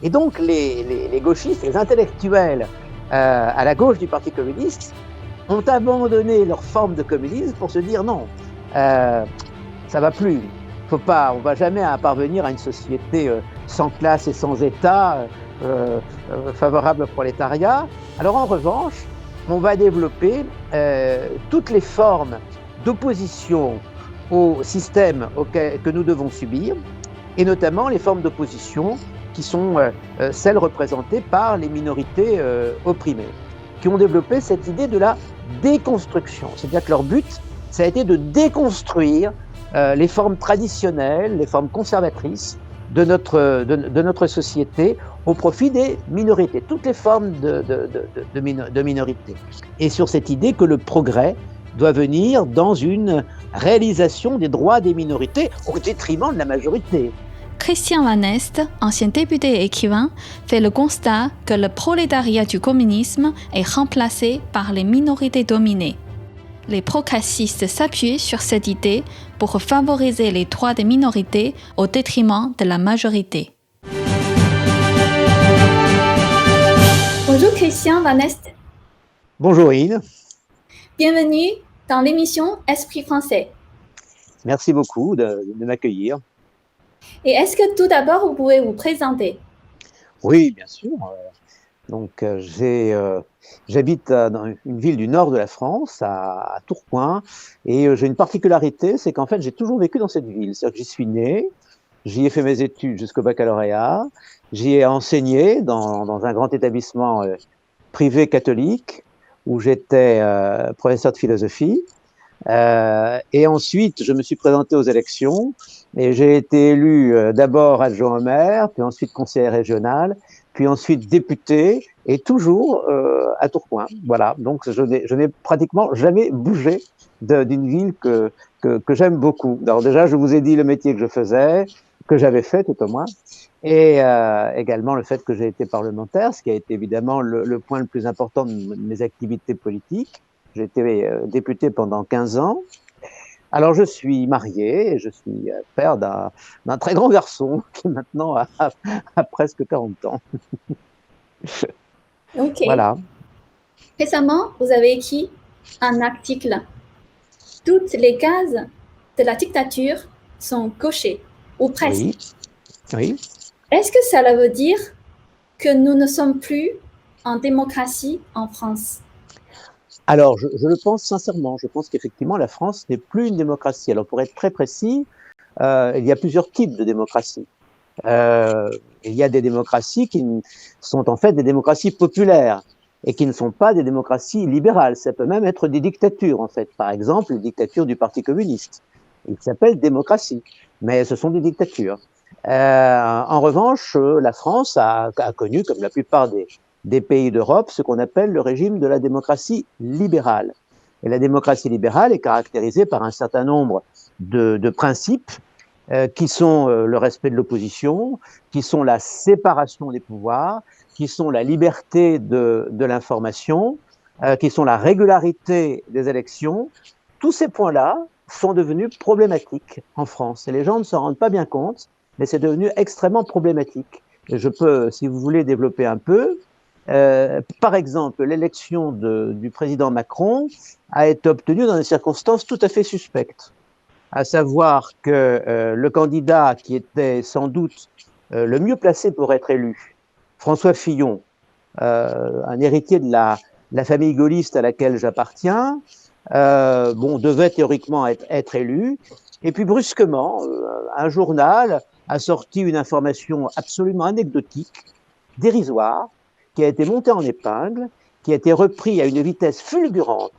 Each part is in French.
Et donc les gauchistes, les intellectuels à la gauche du Parti communiste ont abandonné leur forme de communisme pour se dire non, ça va plus. Faut pas, on va jamais parvenir à une société sans classe et sans État, favorable au prolétariat. Alors en revanche, on va développer toutes les formes d'opposition au système que nous devons subir, et notamment les formes d'opposition qui sont celles représentées par les minorités opprimées, qui ont développé cette idée de la déconstruction. C'est-à-dire que leur but, ça a été de déconstruire les formes traditionnelles, les formes conservatrices de notre société au profit des minorités, toutes les formes de minorités. Et sur cette idée que le progrès doit venir dans une réalisation des droits des minorités au détriment de la majorité. Christian Van Est, ancien député et écrivain, fait le constat que le prolétariat du communisme est remplacé par les minorités dominées. Les progressistes s'appuient sur cette idée pour favoriser les droits des minorités au détriment de la majorité. Bonjour Christian Van Est. Bonjour Ine. Bienvenue dans l'émission Esprit français. Merci beaucoup de m'accueillir. Et est-ce que tout d'abord vous pouvez vous présenter? Oui, bien sûr. Donc j'habite dans une ville du nord de la France, à Tourcoing, et j'ai une particularité, c'est qu'en fait j'ai toujours vécu dans cette ville. C'est-à-dire que j'y suis né, j'y ai fait mes études jusqu'au baccalauréat, j'y ai enseigné dans un grand établissement privé catholique où j'étais professeur de philosophie. Et ensuite, je me suis présenté aux élections et j'ai été élu d'abord adjoint au maire, puis ensuite conseiller régional, puis ensuite député, et toujours à Tourcoing. Voilà, donc je n'ai pratiquement jamais bougé d'une ville que j'aime beaucoup. Alors déjà, je vous ai dit le métier que je faisais, que j'avais fait tout au moins, et également le fait que j'ai été parlementaire, ce qui a été évidemment le point le plus important de mes activités politiques. J'ai été député pendant 15 ans. Alors, je suis marié et je suis père d'un très grand garçon qui maintenant a presque 40 ans. Ok. Voilà. Récemment, vous avez écrit un article. Toutes les cases de la dictature sont cochées, ou presque. Oui. Oui. Est-ce que cela veut dire que nous ne sommes plus en démocratie en France? Alors, je le pense sincèrement. Je pense qu'effectivement, la France n'est plus une démocratie. Alors, pour être très précis, il y a plusieurs types de démocratie. Il y a des démocraties qui sont en fait des démocraties populaires et qui ne sont pas des démocraties libérales. Ça peut même être des dictatures, en fait. Par exemple, les dictatures du Parti communiste. Ils s'appellent démocratie, mais ce sont des dictatures. En revanche, la France a connu, comme la plupart des pays d'Europe, ce qu'on appelle le régime de la démocratie libérale. Et la démocratie libérale est caractérisée par un certain nombre de principes qui sont le respect de l'opposition, qui sont la séparation des pouvoirs, qui sont la liberté de l'information, qui sont la régularité des élections. Tous ces points-là sont devenus problématiques en France. Et les gens ne s'en rendent pas bien compte, mais c'est devenu extrêmement problématique. Et je peux, si vous voulez, développer un peu. Par exemple, l'élection du président Macron a été obtenue dans des circonstances tout à fait suspectes, à savoir que le candidat qui était sans doute le mieux placé pour être élu, François Fillon, un héritier de la famille gaulliste à laquelle j'appartiens, devait théoriquement être élu. Et puis brusquement, un journal a sorti une information absolument anecdotique, dérisoire, qui a été montée en épingle, qui a été repris à une vitesse fulgurante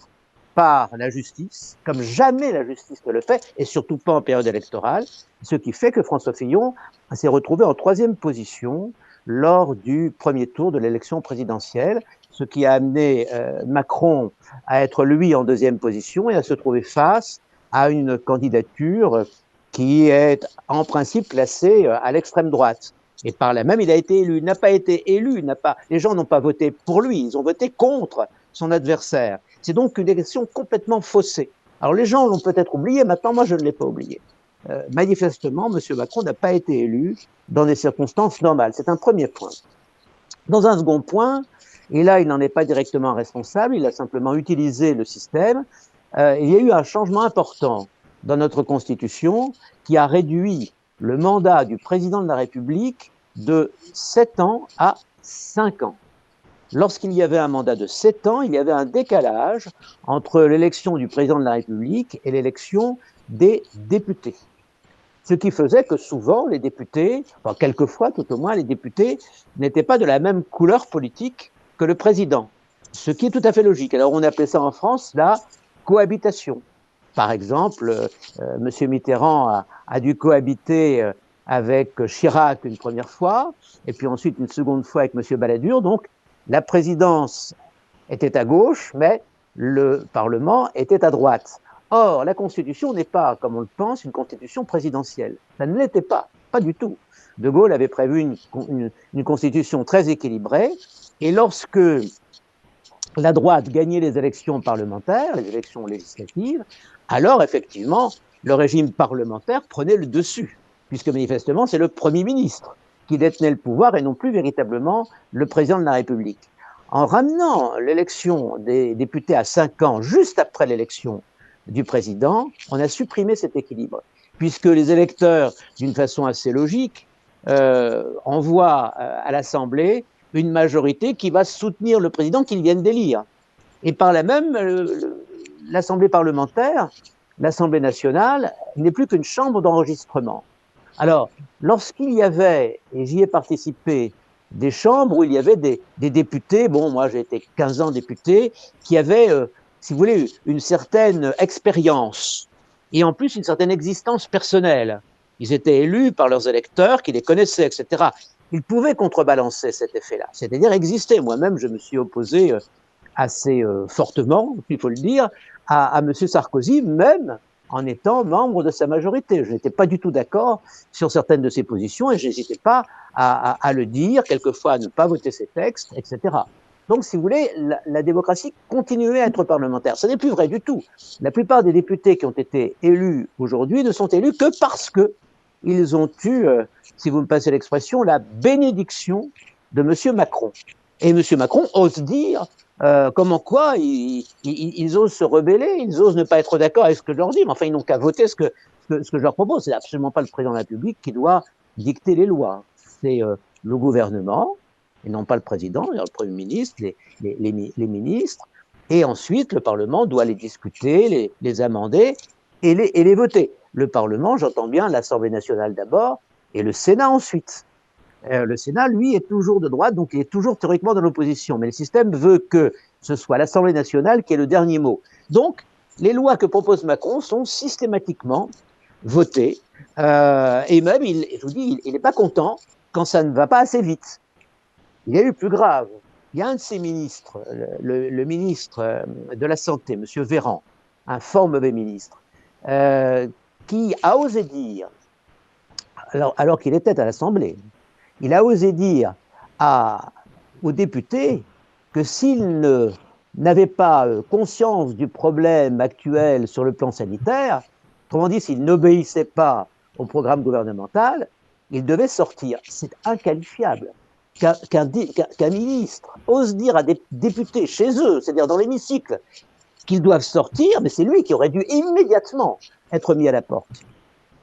par la justice, comme jamais la justice ne le fait, et surtout pas en période électorale, ce qui fait que François Fillon s'est retrouvé en 3e position lors du premier tour de l'élection présidentielle, ce qui a amené Macron à être lui en 2e position et à se trouver face à une candidature qui est en principe classée à l'extrême droite. Et par là même, il a été élu. Il n'a pas été élu. Les gens n'ont pas voté pour lui. Ils ont voté contre son adversaire. C'est donc une élection complètement faussée. Alors les gens l'ont peut-être oublié. Maintenant, moi, je ne l'ai pas oublié. manifestement, M. Macron n'a pas été élu dans des circonstances normales. C'est un premier point. Dans un second point, et là, il n'en est pas directement responsable, il a simplement utilisé le système, il y a eu un changement important dans notre Constitution qui a réduit le mandat du président de la République de 7 ans à 5 ans. Lorsqu'il y avait un mandat de 7 ans, il y avait un décalage entre l'élection du président de la République et l'élection des députés. Ce qui faisait que souvent, les députés, enfin quelquefois tout au moins, les députés n'étaient pas de la même couleur politique que le président, ce qui est tout à fait logique. Alors on appelait ça en France la cohabitation. Par exemple, M. Mitterrand a dû cohabiter avec Chirac une première fois, et puis ensuite une seconde fois avec M. Balladur. Donc la présidence était à gauche, mais le Parlement était à droite. Or, la Constitution n'est pas, comme on le pense, une Constitution présidentielle. Ça ne l'était pas, pas du tout. De Gaulle avait prévu une Constitution très équilibrée, et lorsque la droite gagnait les élections parlementaires, les élections législatives, alors effectivement, le régime parlementaire prenait le dessus, puisque manifestement, c'est le Premier ministre qui détenait le pouvoir et non plus véritablement le président de la République. En ramenant l'élection des députés à 5 ans, juste après l'élection du président, on a supprimé cet équilibre, puisque les électeurs, d'une façon assez logique, envoient à l'Assemblée une majorité qui va soutenir le président qu'ils viennent d'élire. Et par là même, l'Assemblée parlementaire, l'Assemblée nationale, n'est plus qu'une chambre d'enregistrement. Alors, lorsqu'il y avait, et j'y ai participé, des chambres où il y avait des députés, bon, moi j'ai été 15 ans député, qui avaient, si vous voulez, une certaine expérience et en plus une certaine existence personnelle. Ils étaient élus par leurs électeurs qui les connaissaient, etc. Ils pouvaient contrebalancer cet effet-là, c'est-à-dire exister. Moi-même, je me suis opposé assez fortement, il faut le dire, à M. Sarkozy, même en étant membre de sa majorité. Je n'étais pas du tout d'accord sur certaines de ses positions et je n'hésitais pas à le dire, quelquefois à ne pas voter ses textes, etc. Donc, si vous voulez, la démocratie continuait à être parlementaire. Ce n'est plus vrai du tout. La plupart des députés qui ont été élus aujourd'hui ne sont élus que parce qu'ils ont eu, si vous me passez l'expression, la bénédiction de M. Macron. Et M. Macron ose dire comment quoi, ils osent se rebeller, ils osent ne pas être d'accord avec ce que je leur dis, mais enfin, ils n'ont qu'à voter ce que je leur propose. C'est absolument pas le président de la République qui doit dicter les lois. C'est le gouvernement, et non pas le président, le Premier ministre, les ministres, et ensuite le Parlement doit les discuter, les amender et les voter. Le Parlement, j'entends bien l'Assemblée nationale d'abord, et le Sénat ensuite. Le Sénat, lui, est toujours de droite, donc il est toujours théoriquement dans l'opposition. Mais le système veut que ce soit l'Assemblée nationale qui ait le dernier mot. Donc, les lois que propose Macron sont systématiquement votées. Et même, je vous dis, il n'est pas content quand ça ne va pas assez vite. Il y a eu plus grave. Il y a un de ses ministres, le ministre de la Santé, M. Véran, un fort mauvais ministre, qui a osé dire, alors qu'il était à l'Assemblée, il a osé dire aux députés que s'ils n'avaient pas conscience du problème actuel sur le plan sanitaire, autrement dit, s'ils n'obéissaient pas au programme gouvernemental, ils devaient sortir. C'est inqualifiable qu'un ministre ose dire à des députés chez eux, c'est-à-dire dans l'hémicycle, qu'ils doivent sortir, mais c'est lui qui aurait dû immédiatement être mis à la porte.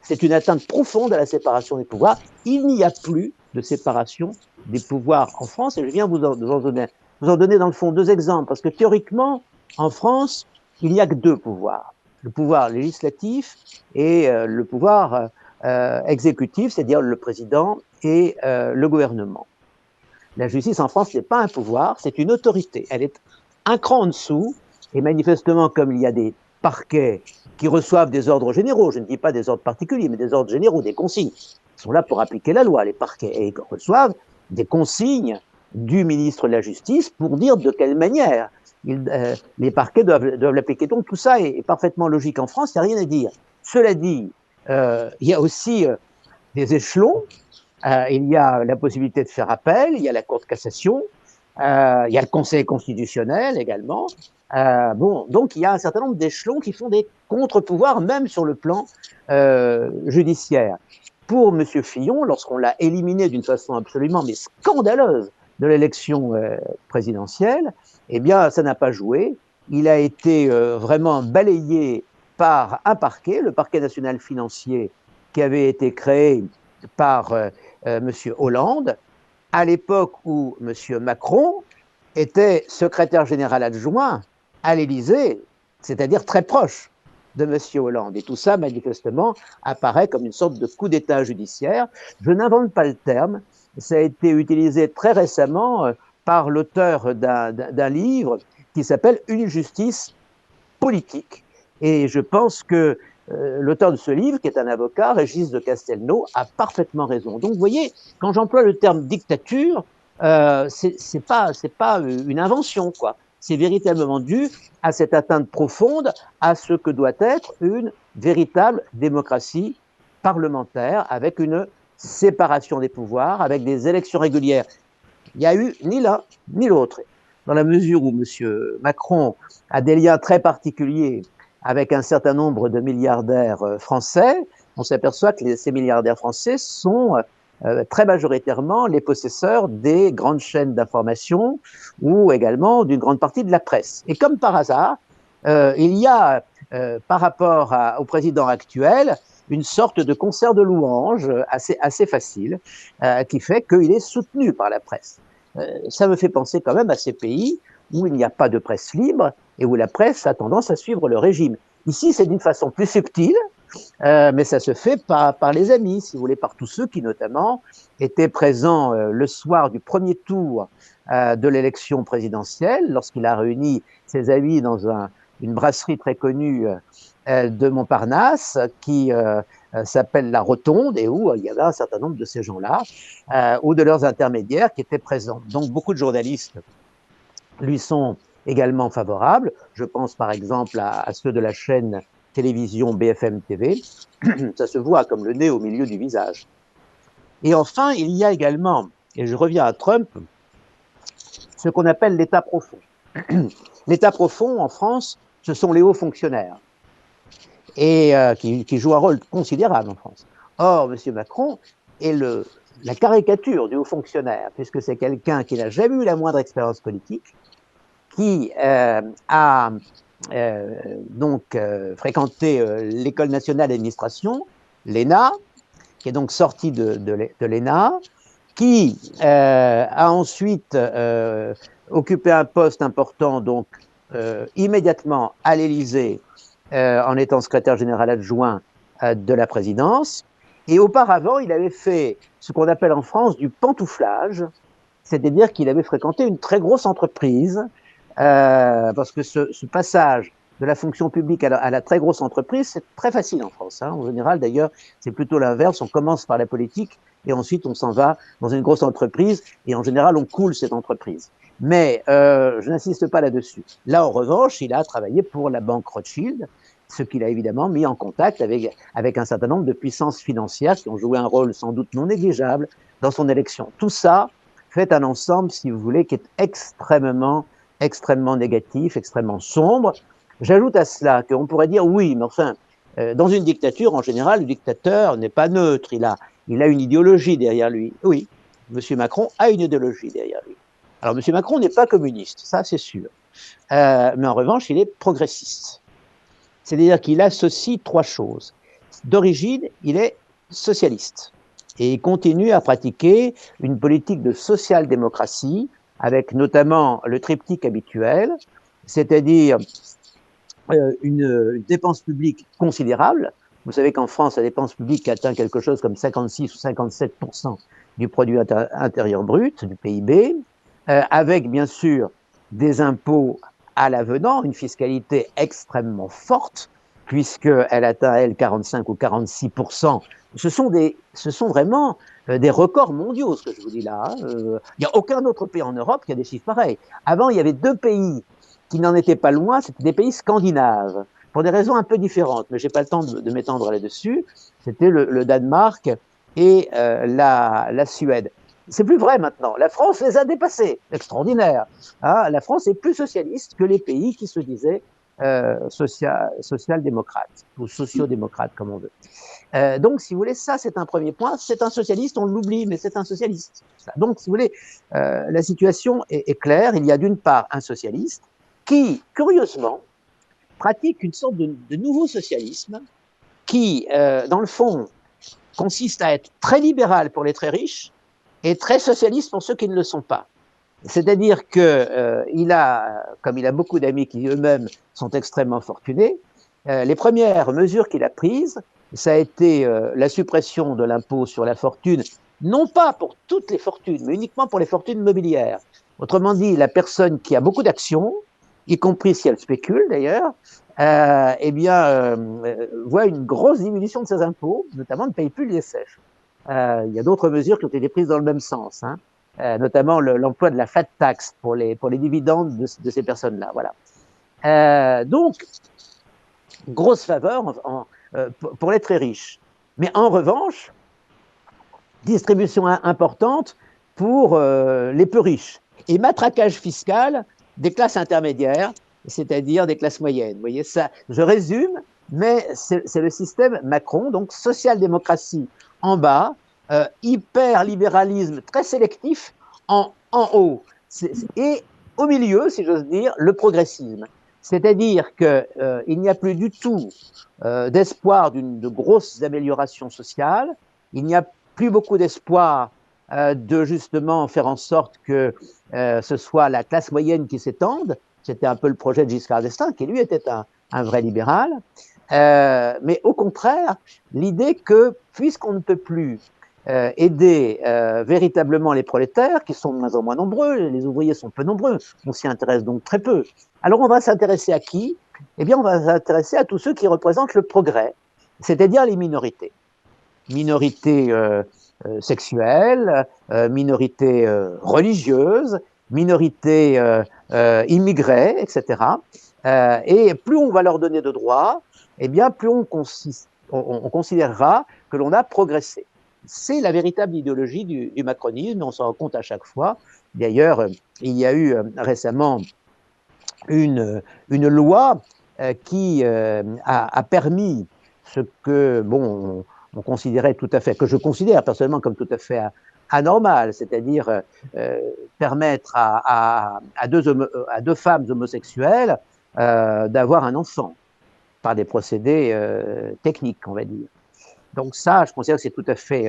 C'est une atteinte profonde à la séparation des pouvoirs. Il n'y a plus de séparation des pouvoirs en France, et je viens vous en donner dans le fond 2 exemples, parce que théoriquement, en France, il n'y a que 2 pouvoirs. Le pouvoir législatif et le pouvoir exécutif, c'est-à-dire le président et le gouvernement. La justice en France n'est pas un pouvoir, c'est une autorité. Elle est un cran en dessous, et manifestement, comme il y a des parquets qui reçoivent des ordres généraux, je ne dis pas des ordres particuliers, mais des ordres généraux, des consignes. Ils sont là pour appliquer la loi, les parquets, et ils reçoivent des consignes du ministre de la Justice pour dire de quelle manière les parquets doivent l'appliquer. Donc tout ça est parfaitement logique en France, il n'y a rien à dire. Cela dit, il y a aussi des échelons, il y a la possibilité de faire appel, il y a la Cour de cassation, Il y a le Conseil constitutionnel également. Bon, donc il y a un certain nombre d'échelons qui font des contre-pouvoirs, même sur le plan judiciaire. Pour M. Fillon, lorsqu'on l'a éliminé d'une façon absolument mais scandaleuse de l'élection présidentielle, eh bien, ça n'a pas joué. Il a été vraiment balayé par un parquet, le parquet national financier, qui avait été créé par M. Hollande, à l'époque où M. Macron était secrétaire général adjoint à l'Élysée, c'est-à-dire très proche de M. Hollande. Et tout ça, manifestement, apparaît comme une sorte de coup d'État judiciaire. Je n'invente pas le terme, ça a été utilisé très récemment par l'auteur d'un livre qui s'appelle « Une justice politique ». Et je pense que l'auteur de ce livre, qui est un avocat, Régis de Castelnau, a parfaitement raison. Donc, vous voyez, quand j'emploie le terme dictature, c'est pas une invention, quoi. C'est véritablement dû à cette atteinte profonde à ce que doit être une véritable démocratie parlementaire, avec une séparation des pouvoirs, avec des élections régulières. Il n'y a eu ni l'un ni l'autre. Dans la mesure où M. Macron a des liens très particuliers avec un certain nombre de milliardaires français, on s'aperçoit que ces milliardaires français sont très majoritairement les possesseurs des grandes chaînes d'information ou également d'une grande partie de la presse. Et comme par hasard, il y a, par rapport au président actuel, une sorte de concert de louanges assez facile, qui fait qu'il est soutenu par la presse. Ça me fait penser quand même à ces pays où il n'y a pas de presse libre et où la presse a tendance à suivre le régime. Ici, c'est d'une façon plus subtile, mais ça se fait par les amis, si vous voulez, par tous ceux qui, notamment, étaient présents le soir du premier tour de l'élection présidentielle, lorsqu'il a réuni ses amis dans une brasserie très connue de Montparnasse, qui s'appelle La Rotonde, et où il y avait un certain nombre de ces gens-là, ou de leurs intermédiaires qui étaient présents. Donc, beaucoup de journalistes lui sont également favorables. Je pense par exemple à ceux de la chaîne télévision BFM TV. Ça se voit comme le nez au milieu du visage. Et enfin, il y a également, et je reviens à Trump, ce qu'on appelle l'État profond. L'État profond, en France, ce sont les hauts fonctionnaires, et qui jouent un rôle considérable en France. Or, M. Macron est la caricature du haut fonctionnaire, puisque c'est quelqu'un qui n'a jamais eu la moindre expérience politique, qui a fréquenté l'École nationale d'administration, l'ENA, qui est donc sorti de l'ENA, qui a ensuite occupé un poste important, donc immédiatement à l'Élysée, en étant secrétaire général adjoint de la présidence. Et auparavant, il avait fait ce qu'on appelle en France du pantouflage, c'est-à-dire qu'il avait fréquenté une très grosse entreprise, parce que ce passage de la fonction publique à la très grosse entreprise, c'est très facile en France. Hein. En général, d'ailleurs, c'est plutôt l'inverse. On commence par la politique et ensuite on s'en va dans une grosse entreprise et en général, on coule cette entreprise. Mais je n'insiste pas là-dessus. Là, en revanche, il a travaillé pour la banque Rothschild, ce qu'il a évidemment mis en contact avec un certain nombre de puissances financières qui ont joué un rôle sans doute non négligeable dans son élection. Tout ça fait un ensemble, si vous voulez, qui est extrêmement négatif, extrêmement sombre. J'ajoute à cela qu'on pourrait dire oui, mais enfin, dans une dictature, en général, le dictateur n'est pas neutre, il a une idéologie derrière lui. Oui, M. Macron a une idéologie derrière lui. Alors, M. Macron n'est pas communiste, ça c'est sûr. Mais en revanche, il est progressiste. C'est-à-dire qu'il associe trois choses. D'origine, il est socialiste. Et il continue à pratiquer une politique de social-démocratie, avec notamment le triptyque habituel, c'est-à-dire une dépense publique considérable. Vous savez qu'en France, la dépense publique atteint quelque chose comme 56 ou 57% du produit intérieur brut, du PIB, avec bien sûr des impôts à l'avenant, une fiscalité extrêmement forte, puisqu'elle atteint, elle, 45 ou 46%. Ce sont vraiment des records mondiaux, ce que je vous dis là. Il n'y a aucun autre pays en Europe qui a des chiffres pareils. Avant, il y avait deux pays qui n'en étaient pas loin, c'était des pays scandinaves, pour des raisons un peu différentes, mais je n'ai pas le temps de m'étendre là-dessus. C'était le Danemark et la Suède. C'est plus vrai maintenant. La France les a dépassés. Extraordinaire. Hein, la France est plus socialiste que les pays qui se disaient social-démocrates ou sociodémocrates, comme on veut. Donc, si vous voulez, ça, c'est un premier point. C'est un socialiste, on l'oublie, mais c'est un socialiste. Donc, si vous voulez, la situation est claire. Il y a d'une part un socialiste qui, curieusement, pratique une sorte de nouveau socialisme qui, dans le fond, consiste à être très libéral pour les très riches et très socialiste pour ceux qui ne le sont pas. C'est-à-dire qu'il a, comme il a beaucoup d'amis qui eux-mêmes sont extrêmement fortunés, les premières mesures qu'il a prises, ça a été la suppression de l'impôt sur la fortune, non pas pour toutes les fortunes, mais uniquement pour les fortunes mobilières. Autrement dit, la personne qui a beaucoup d'actions, y compris si elle spécule d'ailleurs, voit une grosse diminution de ses impôts, notamment ne paye plus l'ISF. Il y a d'autres mesures qui ont été prises dans le même sens, hein, notamment l'emploi de la flat tax pour les dividendes de ces personnes-là. Voilà. Donc, grosse faveur pour les très riches. Mais en revanche, distribution importante pour les peu riches et matraquage fiscal des classes intermédiaires, c'est-à-dire des classes moyennes. Vous voyez ça, je résume, mais c'est le système Macron, donc social-démocratie en bas, hyper-libéralisme très sélectif en haut. Et au milieu, si j'ose dire, le progressisme. C'est-à-dire qu'il n'y a plus du tout d'espoir de grosses améliorations sociales, il n'y a plus beaucoup d'espoir de justement faire en sorte que ce soit la classe moyenne qui s'étende. C'était un peu le projet de Giscard d'Estaing, qui lui était un vrai libéral. Mais au contraire, l'idée que, puisqu'on ne peut plus aider véritablement les prolétaires, qui sont de moins en moins nombreux, les ouvriers sont peu nombreux, on s'y intéresse donc très peu. Alors on va s'intéresser à qui? Eh bien, on va s'intéresser à tous ceux qui représentent le progrès, c'est-à-dire les minorités. Minorités sexuelles, minorités religieuses, minorités immigrées, etc. Et plus on va leur donner de droits, eh bien, plus on considérera que l'on a progressé. C'est la véritable idéologie du macronisme, on s'en rend compte à chaque fois. D'ailleurs, il y a eu récemment une loi qui a permis ce que, bon, on considérait tout à fait, que je considère personnellement comme tout à fait anormal, c'est-à-dire permettre à deux femmes homosexuelles d'avoir un enfant par des procédés techniques, on va dire. Donc ça, je considère que c'est tout à fait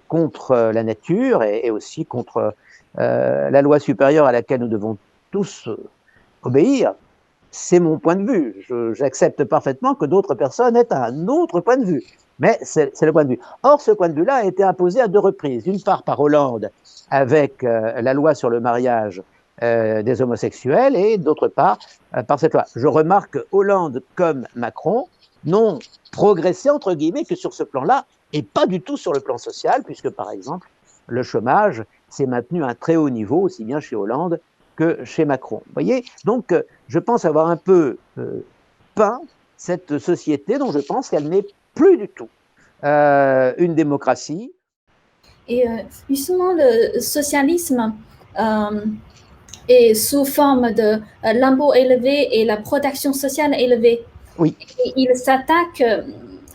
contre la nature et aussi contre la loi supérieure à laquelle nous devons tous obéir. C'est mon point de vue. J'accepte parfaitement que d'autres personnes aient un autre point de vue. Mais c'est le point de vue. Or, ce point de vue-là a été imposé à deux reprises. D'une part par Hollande avec la loi sur le mariage des homosexuels et d'autre part par cette loi. Je remarque que Hollande comme Macron n'ont progressé, entre guillemets, que sur ce plan-là et pas du tout sur le plan social, puisque par exemple, le chômage s'est maintenu à un très haut niveau, aussi bien chez Hollande que chez Macron. Vous voyez, donc je pense avoir un peu peint cette société dont je pense qu'elle n'est plus du tout une démocratie. Et justement, le socialisme est sous forme de l'impôt élevé et la protection sociale élevée. Oui. Et il s'attaque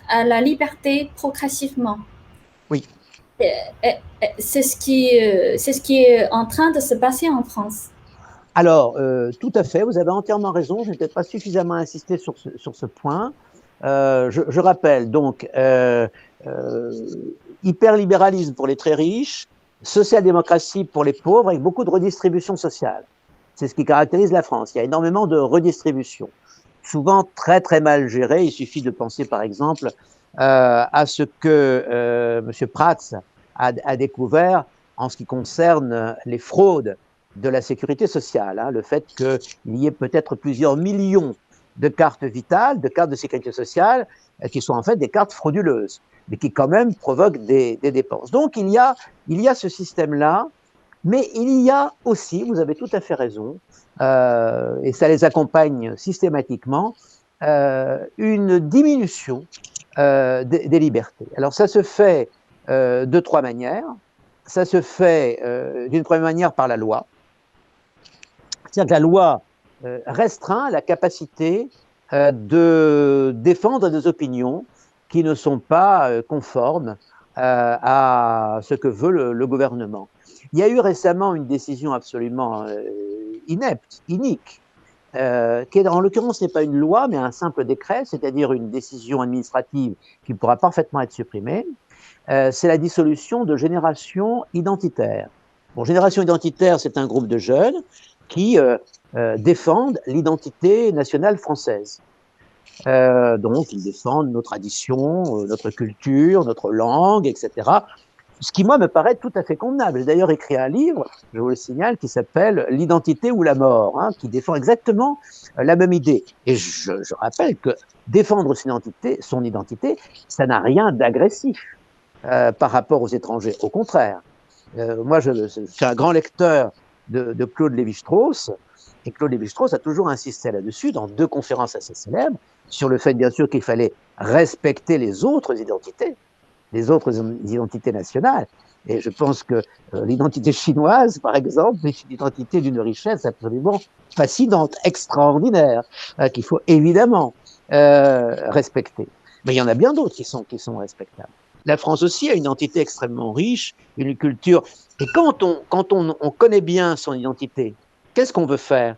à la liberté progressivement. Oui. C'est ce qui est en train de se passer en France. Alors, tout à fait, vous avez entièrement raison, je n'ai peut-être pas suffisamment insisté sur ce point. Je rappelle donc hyperlibéralisme pour les très riches, social-démocratie pour les pauvres, avec beaucoup de redistribution sociale. C'est ce qui caractérise la France. Il y a énormément de redistribution, souvent très très mal gérée. Il suffit de penser par exemple à ce que M. Prats a découvert en ce qui concerne les fraudes de la sécurité sociale, hein, le fait qu'il y ait peut-être plusieurs millions de cartes vitales, de cartes de sécurité sociale, qui sont en fait des cartes frauduleuses, mais qui quand même provoquent des dépenses. Donc il y a ce système-là, mais il y a aussi, vous avez tout à fait raison, et ça les accompagne systématiquement, une diminution des libertés. Alors ça se fait de trois manières. ça se fait d'une première manière par la loi. C'est-à-dire que la loi restreint la capacité de défendre des opinions qui ne sont pas conformes à ce que veut le gouvernement. Il y a eu récemment une décision absolument inepte, inique, qui en l'occurrence n'est pas une loi, mais un simple décret, c'est-à-dire une décision administrative qui pourra parfaitement être supprimée. C'est la dissolution de Génération Identitaire. Bon, Génération Identitaire, c'est un groupe de jeunes qui défendent l'identité nationale française. Donc, ils défendent nos traditions, notre culture, notre langue, etc. Ce qui, moi, me paraît tout à fait convenable. J'ai d'ailleurs écrit un livre, je vous le signale, qui s'appelle « L'identité ou la mort », qui défend exactement la même idée. Et je rappelle que défendre son identité, ça n'a rien d'agressif par rapport aux étrangers. Au contraire, moi, je suis un grand lecteur de Claude Lévi-Strauss, et Claude Lévi-Strauss a toujours insisté là-dessus dans 2 conférences assez célèbres, sur le fait, bien sûr, qu'il fallait respecter les autres identités nationales. Et je pense que l'identité chinoise, par exemple, est une identité d'une richesse absolument fascinante, extraordinaire, qu'il faut évidemment respecter. Mais il y en a bien d'autres qui sont respectables. La France aussi a une identité extrêmement riche, une culture. Et quand on connaît bien son identité, qu'est-ce qu'on veut faire?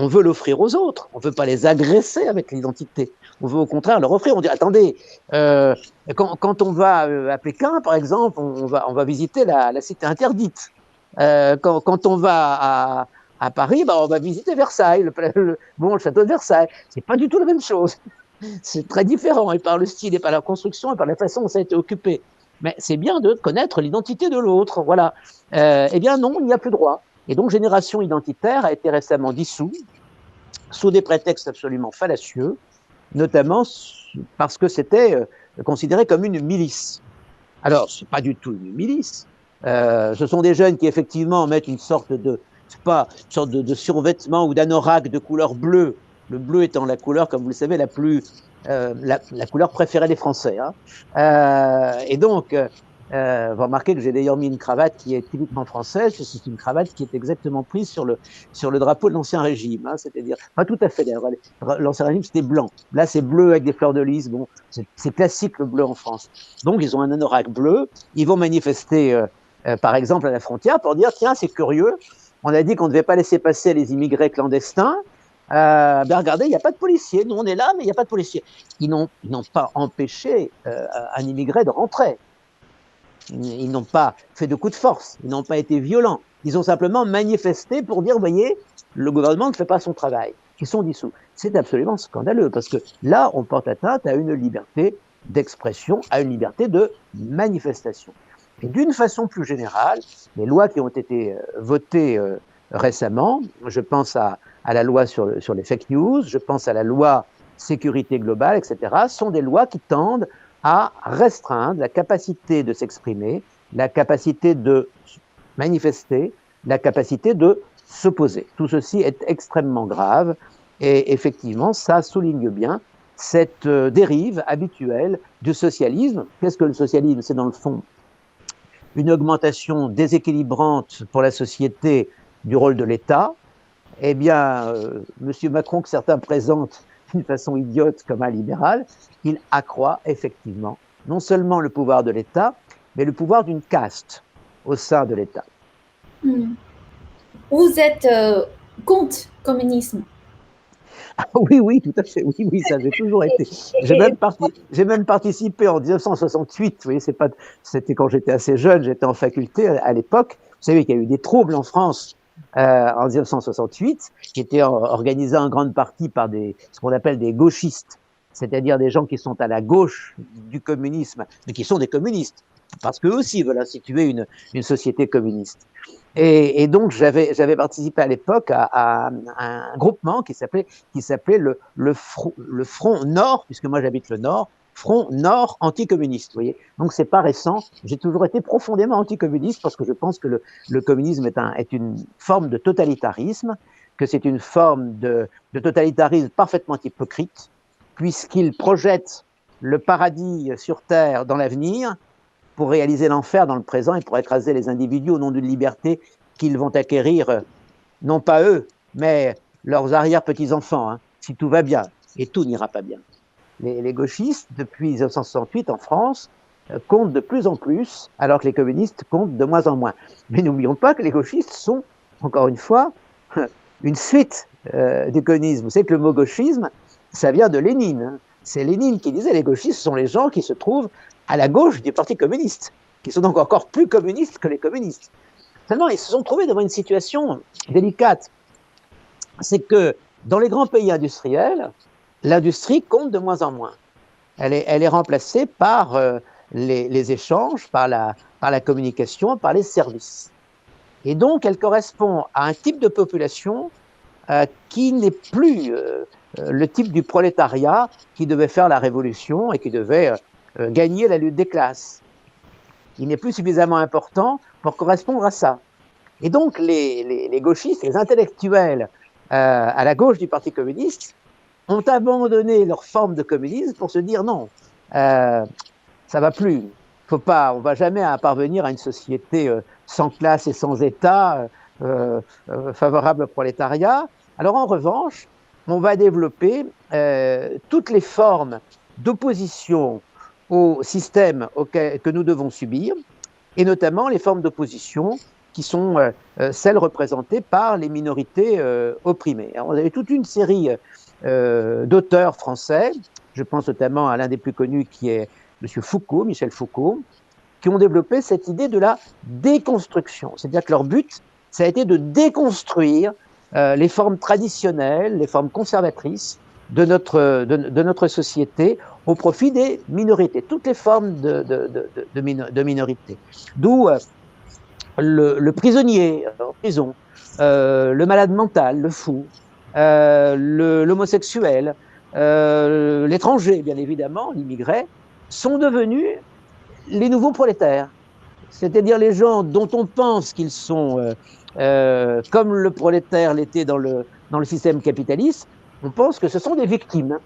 On veut l'offrir aux autres. On ne veut pas les agresser avec l'identité. On veut au contraire leur offrir. On dit, attendez, quand on va à Pékin, par exemple, on va visiter la cité interdite. Quand on va à Paris, on va visiter Versailles, le château de Versailles. C'est pas du tout la même chose. C'est très différent, et par le style, et par la construction, et par la façon dont ça a été occupé. Mais c'est bien de connaître l'identité de l'autre, voilà. Eh bien non, il n'y a plus droit. Et donc Génération Identitaire a été récemment dissous, sous des prétextes absolument fallacieux, notamment parce que c'était considéré comme une milice. Alors, ce n'est pas du tout une milice. Ce sont des jeunes qui, effectivement, mettent une sorte de survêtement ou d'anorak de couleur bleue, le bleu étant la couleur, comme vous le savez, la couleur préférée des Français. Et donc, vous remarquez que j'ai d'ailleurs mis une cravate qui est typiquement française, c'est une cravate qui est exactement prise sur le drapeau de l'Ancien Régime, c'est-à-dire, pas tout à fait d'ailleurs, l'Ancien Régime c'était blanc, là c'est bleu avec des fleurs de lys, bon, c'est classique le bleu en France. Donc ils ont un anorak bleu, ils vont manifester par exemple à la frontière pour dire, tiens c'est curieux, on a dit qu'on ne devait pas laisser passer les immigrés clandestins, regardez, il n'y a pas de policiers, nous on est là mais il n'y a pas de policiers. Ils n'ont pas empêché un immigré de rentrer. Ils n'ont pas fait de coups de force, ils n'ont pas été violents. Ils ont simplement manifesté pour dire, voyez, le gouvernement ne fait pas son travail. Ils sont dissous. C'est absolument scandaleux parce que là, on porte atteinte à une liberté d'expression, à une liberté de manifestation. Et d'une façon plus générale, les lois qui ont été votées récemment, je pense à la loi sur les fake news, je pense à la loi sécurité globale, etc., sont des lois qui tendent à restreindre la capacité de s'exprimer, la capacité de manifester, la capacité de s'opposer. Tout ceci est extrêmement grave et effectivement, ça souligne bien cette dérive habituelle du socialisme. Qu'est-ce que le socialisme? C'est dans le fond une augmentation déséquilibrante pour la société du rôle de l'État. Eh bien, M. Macron, que certains présentent d'une façon idiote comme un libéral, il accroît effectivement non seulement le pouvoir de l'État, mais le pouvoir d'une caste au sein de l'État. Vous êtes contre communisme? Oui, tout à fait. Oui, ça j'ai toujours été. J'ai même participé en 1968. Vous voyez, c'était quand j'étais assez jeune, j'étais en faculté à l'époque. Vous savez qu'il y a eu des troubles en France en 1968, qui étaient organisés en grande partie par ce qu'on appelle des gauchistes, c'est-à-dire des gens qui sont à la gauche du communisme, mais qui sont des communistes, parce qu'eux aussi veulent instituer une société communiste. Et donc, j'avais participé à l'époque à un groupement qui s'appelait le Front Nord, puisque moi j'habite le Nord, Front Nord anticommuniste, vous voyez. Donc, c'est pas récent. J'ai toujours été profondément anticommuniste parce que je pense que le communisme est une forme de totalitarisme, que c'est une forme de totalitarisme parfaitement hypocrite, puisqu'il projette le paradis sur Terre dans l'avenir pour réaliser l'enfer dans le présent et pour écraser les individus au nom d'une liberté qu'ils vont acquérir, non pas eux, mais leurs arrière-petits-enfants, hein, si tout va bien, et tout n'ira pas bien. Les gauchistes, depuis 1968 en France, comptent de plus en plus, alors que les communistes comptent de moins en moins. Mais n'oublions pas que les gauchistes sont, encore une fois, une suite du communisme. Vous savez que le mot gauchisme, ça vient de Lénine. Hein. C'est Lénine qui disait les gauchistes sont les gens qui se trouvent à la gauche du Parti communiste, qui sont donc encore plus communistes que les communistes. Seulement, ils se sont trouvés devant une situation délicate. C'est que dans les grands pays industriels, l'industrie compte de moins en moins. Elle est remplacée par les échanges, par la communication, par les services. Et donc, elle correspond à un type de population qui n'est plus le type du prolétariat qui devait faire la révolution et qui devait gagner la lutte des classes. Il n'est plus suffisamment important pour correspondre à ça. Et donc, les gauchistes, les intellectuels à la gauche du Parti communiste, ont abandonné leur forme de communisme pour se dire non, ça va plus. Faut pas, on va jamais parvenir à une société sans classe et sans État, favorable au prolétariat. Alors en revanche, on va développer toutes les formes d'opposition au système que nous devons subir, et notamment les formes d'opposition qui sont celles représentées par les minorités opprimées. Alors, on avait toute une série d'auteurs français, je pense notamment à l'un des plus connus qui est M. Foucault, Michel Foucault, qui ont développé cette idée de la déconstruction. C'est-à-dire que leur but, ça a été de déconstruire les formes traditionnelles, les formes conservatrices de notre société au profit des minorités, toutes les formes de minorités. D'où le prisonnier en prison, le malade mental, le fou, l'homosexuel, l'étranger, bien évidemment, l'immigré, sont devenus les nouveaux prolétaires. C'est-à-dire les gens dont on pense qu'ils sont, comme le prolétaire l'était dans le système capitaliste, on pense que ce sont des victimes.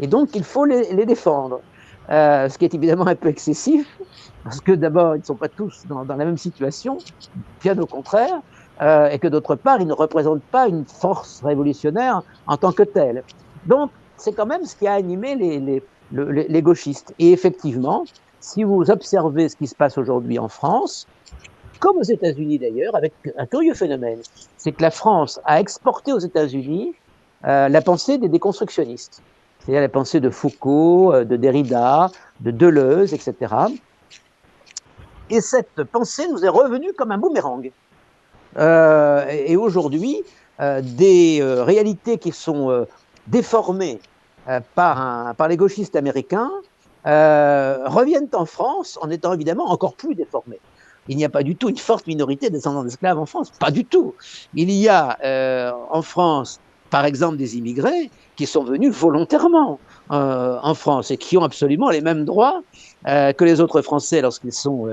Et donc, il faut les défendre. Ce qui est évidemment un peu excessif, parce que d'abord, ils ne sont pas tous dans la même situation, bien au contraire, et que d'autre part, ils ne représentent pas une force révolutionnaire en tant que telle. Donc, c'est quand même ce qui a animé les gauchistes. Et effectivement, si vous observez ce qui se passe aujourd'hui en France, comme aux États-Unis d'ailleurs, avec un curieux phénomène, c'est que la France a exporté aux États-Unis la pensée des déconstructionnistes, c'est-à-dire la pensée de Foucault, de Derrida, de Deleuze, etc. Et cette pensée nous est revenue comme un boomerang. Et aujourd'hui, des réalités qui sont déformées par les gauchistes américains reviennent en France en étant évidemment encore plus déformées. Il n'y a pas du tout une forte minorité de descendants d'esclaves en France, pas du tout. Il y a en France, par exemple, des immigrés qui sont venus volontairement en France et qui ont absolument les mêmes droits que les autres Français lorsqu'ils sont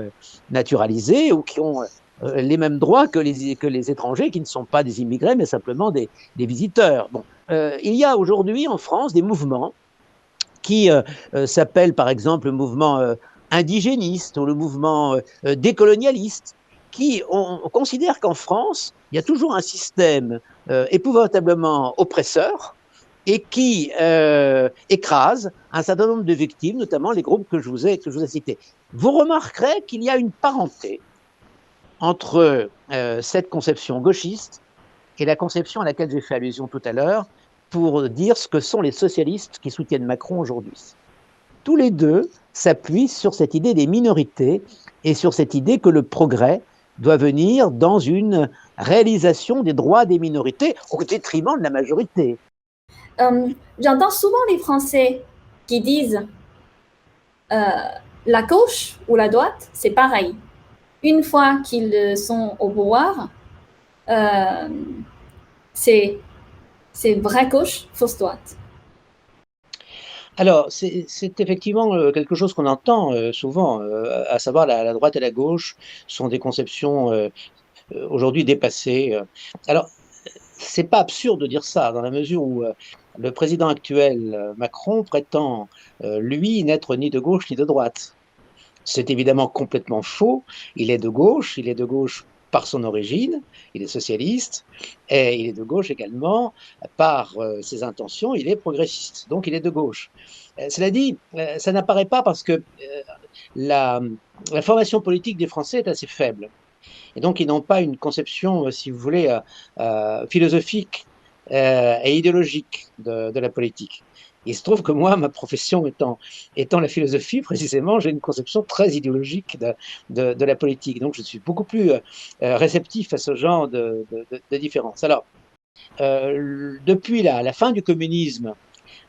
naturalisés, ou qui ont les mêmes droits que les étrangers qui ne sont pas des immigrés mais simplement des visiteurs. Bon, il y a aujourd'hui en France des mouvements qui s'appellent par exemple le mouvement indigéniste ou le mouvement décolonialiste, on considère qu'en France, il y a toujours un système épouvantablement oppresseur et qui écrase un certain nombre de victimes, notamment les groupes que je vous ai cités. Vous remarquerez qu'il y a une parenté entre cette conception gauchiste et la conception à laquelle j'ai fait allusion tout à l'heure pour dire ce que sont les socialistes qui soutiennent Macron aujourd'hui. Tous les deux s'appuient sur cette idée des minorités et sur cette idée que le progrès doit venir dans une réalisation des droits des minorités au détriment de la majorité. J'entends souvent les Français qui disent la gauche ou la droite, c'est pareil. Une fois qu'ils sont au pouvoir, c'est vraie gauche, fausse droite. Alors, c'est effectivement quelque chose qu'on entend souvent, à savoir la droite et la gauche sont des conceptions aujourd'hui dépassées. Alors, c'est pas absurde de dire ça, dans la mesure où le président actuel, Macron, prétend, lui, n'être ni de gauche ni de droite. C'est évidemment complètement faux. Il est de gauche par son origine, il est socialiste, et il est de gauche également par ses intentions, il est progressiste, donc il est de gauche. Cela dit, ça n'apparaît pas parce que la, la formation politique des Français est assez faible. Et donc, ils n'ont pas une conception, si vous voulez, philosophique et idéologique de la politique. Il se trouve que moi, ma profession étant la philosophie, précisément, j'ai une conception très idéologique de la politique. Donc, je suis beaucoup plus réceptif à ce genre de différence. Alors, depuis la fin du communisme,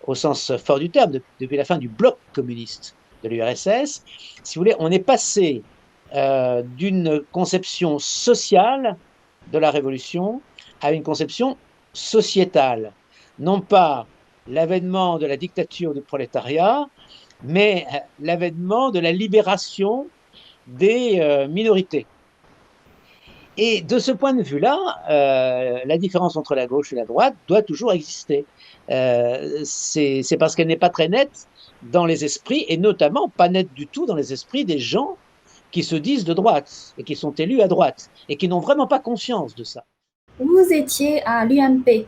au sens fort du terme, depuis la fin du bloc communiste de l'URSS, si vous voulez, on est passé d'une conception sociale de la révolution à une conception sociétale. Non pas l'avènement de la dictature du prolétariat, mais l'avènement de la libération des minorités. Et de ce point de vue-là, la différence entre la gauche et la droite doit toujours exister. C'est parce qu'elle n'est pas très nette dans les esprits, et notamment pas nette du tout dans les esprits des gens qui se disent de droite et qui sont élus à droite et qui n'ont vraiment pas conscience de ça. Vous étiez à l'UMP.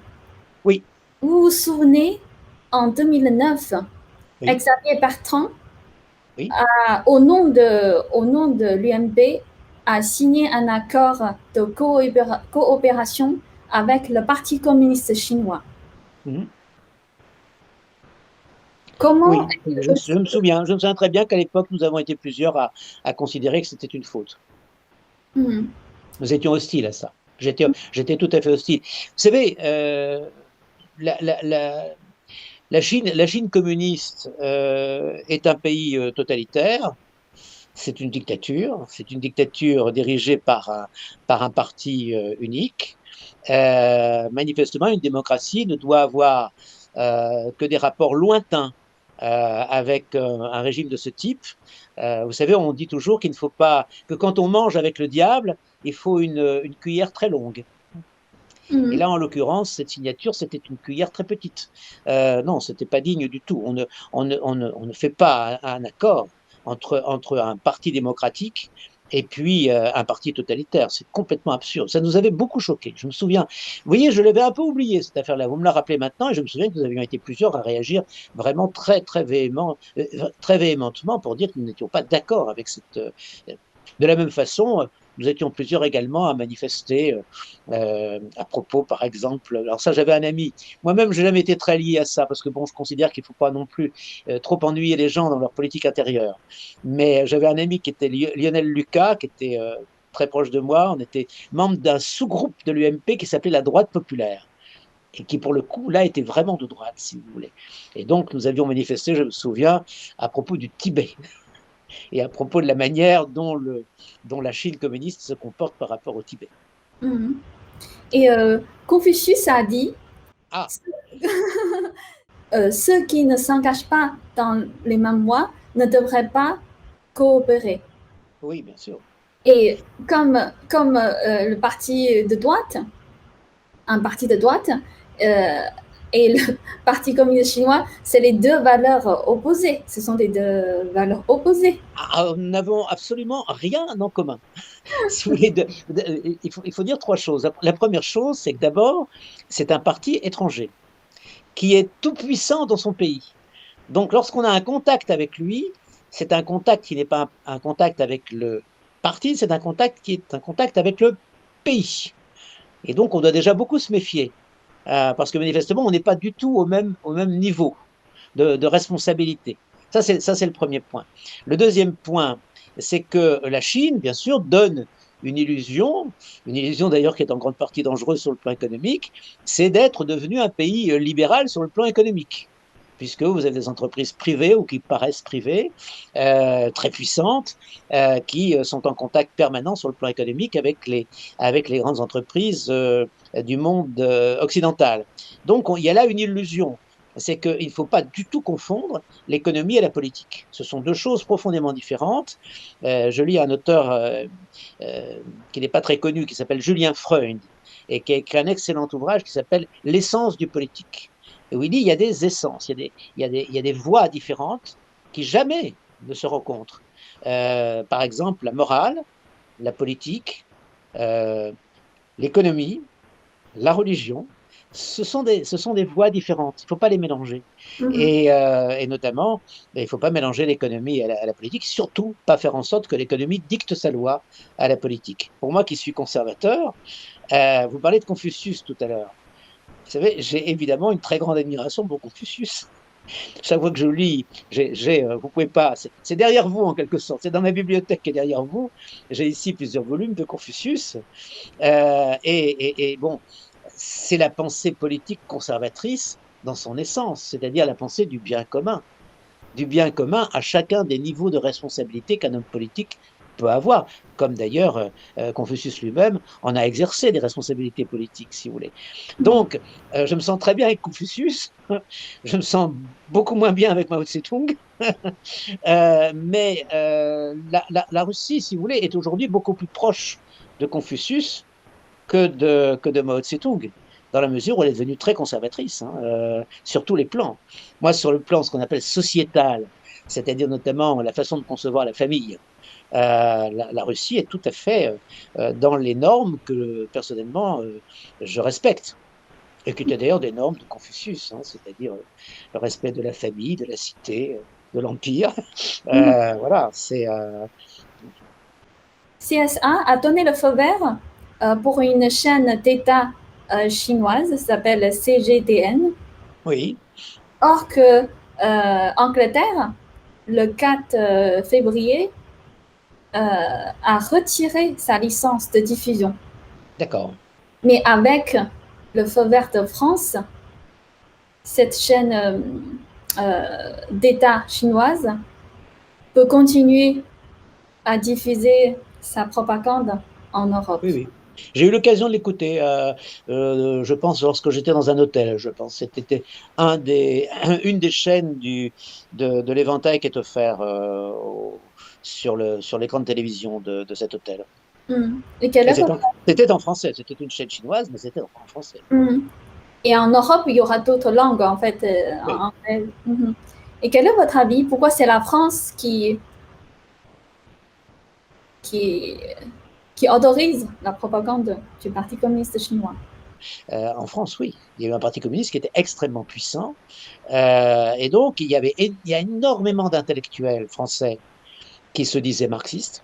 Oui. Vous vous souvenez, en 2009, Oui. Xavier Bertrand, Oui. Au nom de l'UMP, a signé un accord de coopération avec le Parti communiste chinois. Mmh. Comment Oui, je me souviens très bien qu'à l'époque, nous avons été plusieurs à considérer que c'était une faute. Mmh. Nous étions hostiles à ça. J'étais tout à fait hostile. Vous savez, la Chine communiste est un pays totalitaire. C'est une dictature dirigée par un parti unique. Manifestement, une démocratie ne doit avoir que des rapports lointains avec un régime de ce type. Vous savez, on dit toujours qu'il ne faut pas, que quand on mange avec le diable, il faut une cuillère très longue. Mmh. Et là, en l'occurrence, cette signature, c'était une cuillère très petite. Non, c'était pas digne du tout. On ne fait pas un accord entre un parti démocratique et puis un parti totalitaire. C'est complètement absurde. Ça nous avait beaucoup choqués. Je me souviens. Vous voyez, je l'avais un peu oublié, cette affaire-là. Vous me la rappelez maintenant et je me souviens que nous avions été plusieurs à réagir vraiment très véhémentement pour dire que nous n'étions pas d'accord avec cette. De la même façon, nous étions plusieurs également à manifester à propos, par exemple, alors ça, j'avais un ami, moi-même, je n'ai jamais été très lié à ça, parce que bon, je considère qu'il ne faut pas non plus trop ennuyer les gens dans leur politique intérieure. Mais j'avais un ami qui était Lionel Lucas, qui était très proche de moi, on était membre d'un sous-groupe de l'UMP qui s'appelait la droite populaire, et qui, pour le coup, là, était vraiment de droite, si vous voulez. Et donc, nous avions manifesté, je me souviens, à propos du Tibet et à propos de la manière dont la Chine communiste se comporte par rapport au Tibet. Mmh. Et Confucius a dit ceux qui ne s'engagent pas dans les mêmes voies ne devraient pas coopérer. Oui, bien sûr. Et comme le parti de droite, un parti de droite, et le Parti communiste chinois, c'est les deux valeurs opposées. Ce sont les deux valeurs opposées. Nous n'avons absolument rien en commun. Si vous voulez, il faut dire trois choses. La première chose, c'est que d'abord, c'est un parti étranger qui est tout puissant dans son pays. Donc, lorsqu'on a un contact avec lui, c'est un contact qui n'est pas un contact avec le parti, c'est un contact qui est un contact avec le pays. Et donc, on doit déjà beaucoup se méfier. Parce que manifestement, on n'est pas du tout au même niveau de responsabilité. Ça, c'est le premier point. Le deuxième point, c'est que la Chine, bien sûr, donne une illusion d'ailleurs qui est en grande partie dangereuse sur le plan économique, c'est d'être devenu un pays libéral sur le plan économique, puisque vous avez des entreprises privées ou qui paraissent privées, très puissantes, qui sont en contact permanent sur le plan économique avec les grandes entreprises du monde occidental. Donc il y a là une illusion. C'est qu'il ne faut pas du tout confondre l'économie et la politique. Ce sont deux choses profondément différentes. Je lis un auteur qui n'est pas très connu, qui s'appelle Julien Freund, et qui a écrit un excellent ouvrage qui s'appelle « L'essence du politique ». Et où il dit il y a des essences, il y a des voies différentes qui jamais ne se rencontrent. Par exemple, la morale, la politique, euh, l'économie, la religion, ce sont des voies différentes. Il ne faut pas les mélanger. Mhm. Et notamment, il ne faut pas mélanger l'économie à la politique, surtout pas faire en sorte que l'économie dicte sa loi à la politique. Pour moi qui suis conservateur, vous parlez de Confucius tout à l'heure. Vous savez, j'ai évidemment une très grande admiration pour Confucius. Chaque fois que je lis, vous pouvez pas, c'est derrière vous en quelque sorte, c'est dans ma bibliothèque qui est derrière vous. J'ai ici plusieurs volumes de Confucius. Et bon, c'est la pensée politique conservatrice dans son essence, c'est-à-dire la pensée du bien commun à chacun des niveaux de responsabilité qu'un homme politique peut avoir, comme d'ailleurs Confucius lui-même en a exercé des responsabilités politiques, si vous voulez. Donc, je me sens très bien avec Confucius, je me sens beaucoup moins bien avec Mao Tse-tung, mais la Russie, si vous voulez, est aujourd'hui beaucoup plus proche de Confucius que de Mao Tse-tung, dans la mesure où elle est devenue très conservatrice, hein, sur tous les plans. Moi, sur le plan, ce qu'on appelle sociétal, c'est-à-dire notamment la façon de concevoir la famille, la Russie est tout à fait dans les normes que, personnellement, je respecte. Et qui étaient d'ailleurs des normes de Confucius, hein, c'est-à-dire le respect de la famille, de la cité, de l'empire. Mhm. Voilà, CSA a donné le feu vert pour une chaîne d'État chinoise, ça s'appelle CGTN. oui, Or que Angleterre, le 4 février, a retiré sa licence de diffusion. d'accord. Mais avec le feu vert de France, cette chaîne d'État chinoise peut continuer à diffuser sa propagande en Europe. Oui, oui. J'ai eu l'occasion de l'écouter, je pense, lorsque j'étais dans un hôtel, je pense. C'était une des chaînes de l'éventail qui est offert sur l'écran de télévision de cet hôtel. Et quelle Et est votre... c'était en français, c'était une chaîne chinoise, mais c'était en français. Et en Europe, il y aura d'autres langues, en fait. Oui. Et quel est votre avis? Pourquoi c'est la France qui, qui autorise la propagande du Parti communiste chinois? En France, oui. Il y a eu un parti communiste qui était extrêmement puissant. Et donc, il y a énormément d'intellectuels français qui se disaient marxistes.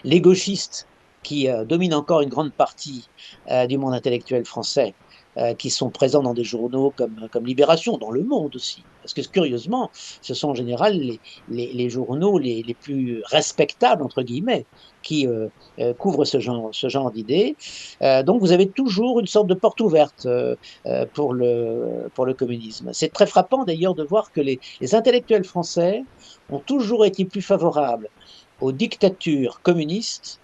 Les gauchistes, qui dominent encore une grande partie du monde intellectuel français, qui sont présents dans des journaux comme Libération, dans Le Monde aussi. Parce que curieusement, ce sont en général les journaux les plus respectables, entre guillemets, qui couvrent ce genre d'idées. Donc vous avez toujours une sorte de porte ouverte pour le communisme. C'est très frappant d'ailleurs de voir que les intellectuels français ont toujours été plus favorables aux dictatures communistes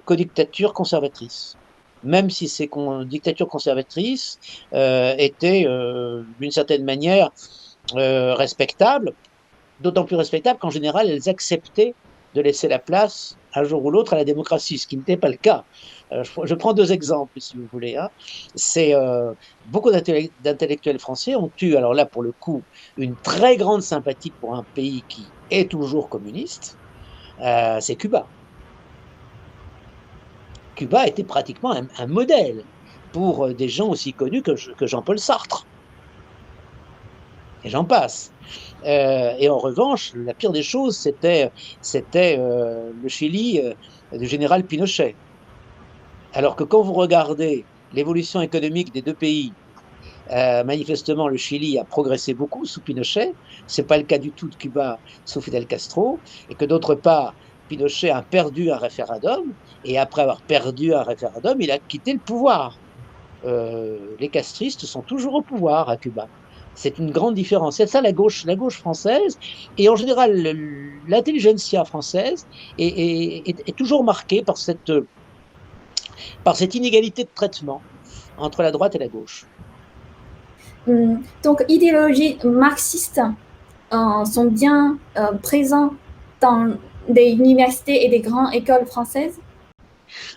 qu'aux dictatures conservatrices. Même si ces dictatures conservatrices étaient d'une certaine manière respectables, d'autant plus respectables qu'en général elles acceptaient de laisser la place un jour ou l'autre à la démocratie, ce qui n'était pas le cas. Je prends deux exemples, si vous voulez. Hein. C'est beaucoup d'intellectuels français ont eu, alors là pour le coup, une très grande sympathie pour un pays qui est toujours communiste, c'est Cuba. Cuba était pratiquement un modèle pour des gens aussi connus que Jean-Paul Sartre. Et j'en passe. Et en revanche, la pire des choses, c'était le Chili du général Pinochet. Alors que quand vous regardez l'évolution économique des deux pays, manifestement, le Chili a progressé beaucoup sous Pinochet. Ce n'est pas le cas du tout de Cuba sous Fidel Castro. Et que d'autre part, Pinochet a perdu un référendum. Et après avoir perdu un référendum, il a quitté le pouvoir. Les castristes sont toujours au pouvoir à Cuba. C'est une grande différence. C'est ça la gauche française. Et en général, l'intelligentsia française est toujours marquée par cette inégalité de traitement entre la droite et la gauche. Donc, idéologies marxistes sont bien présentes dans des universités et des grandes écoles françaises?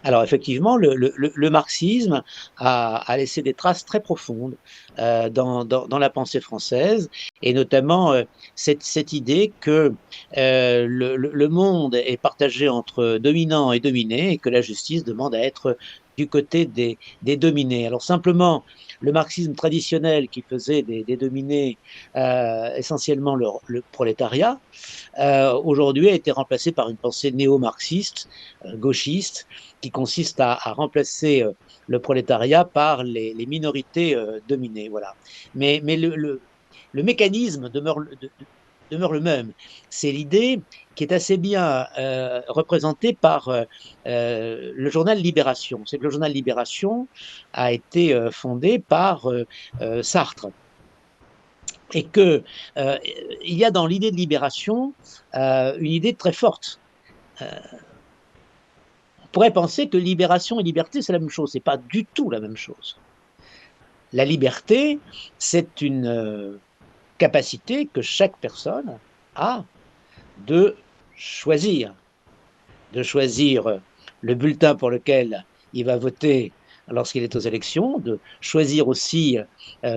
Alors effectivement, le marxisme a laissé des traces très profondes dans la pensée française, et notamment cette idée que le monde est partagé entre dominants et dominés, et que la justice demande à être du côté des dominés. Alors simplement, le marxisme traditionnel qui faisait des dominés essentiellement le prolétariat, aujourd'hui a été remplacé par une pensée néo-marxiste, gauchiste, qui consiste à remplacer le prolétariat par les minorités dominées. Voilà. Mais le mécanisme demeure le même. C'est l'idée qui est assez bien représentée par le journal Libération. C'est que le journal Libération a été fondé par Sartre. Et que il y a dans l'idée de libération une idée très forte. On pourrait penser que libération et liberté, c'est la même chose. C'est pas du tout la même chose. La liberté, c'est une capacité que chaque personne a de choisir le bulletin pour lequel il va voter lorsqu'il est aux élections, de choisir aussi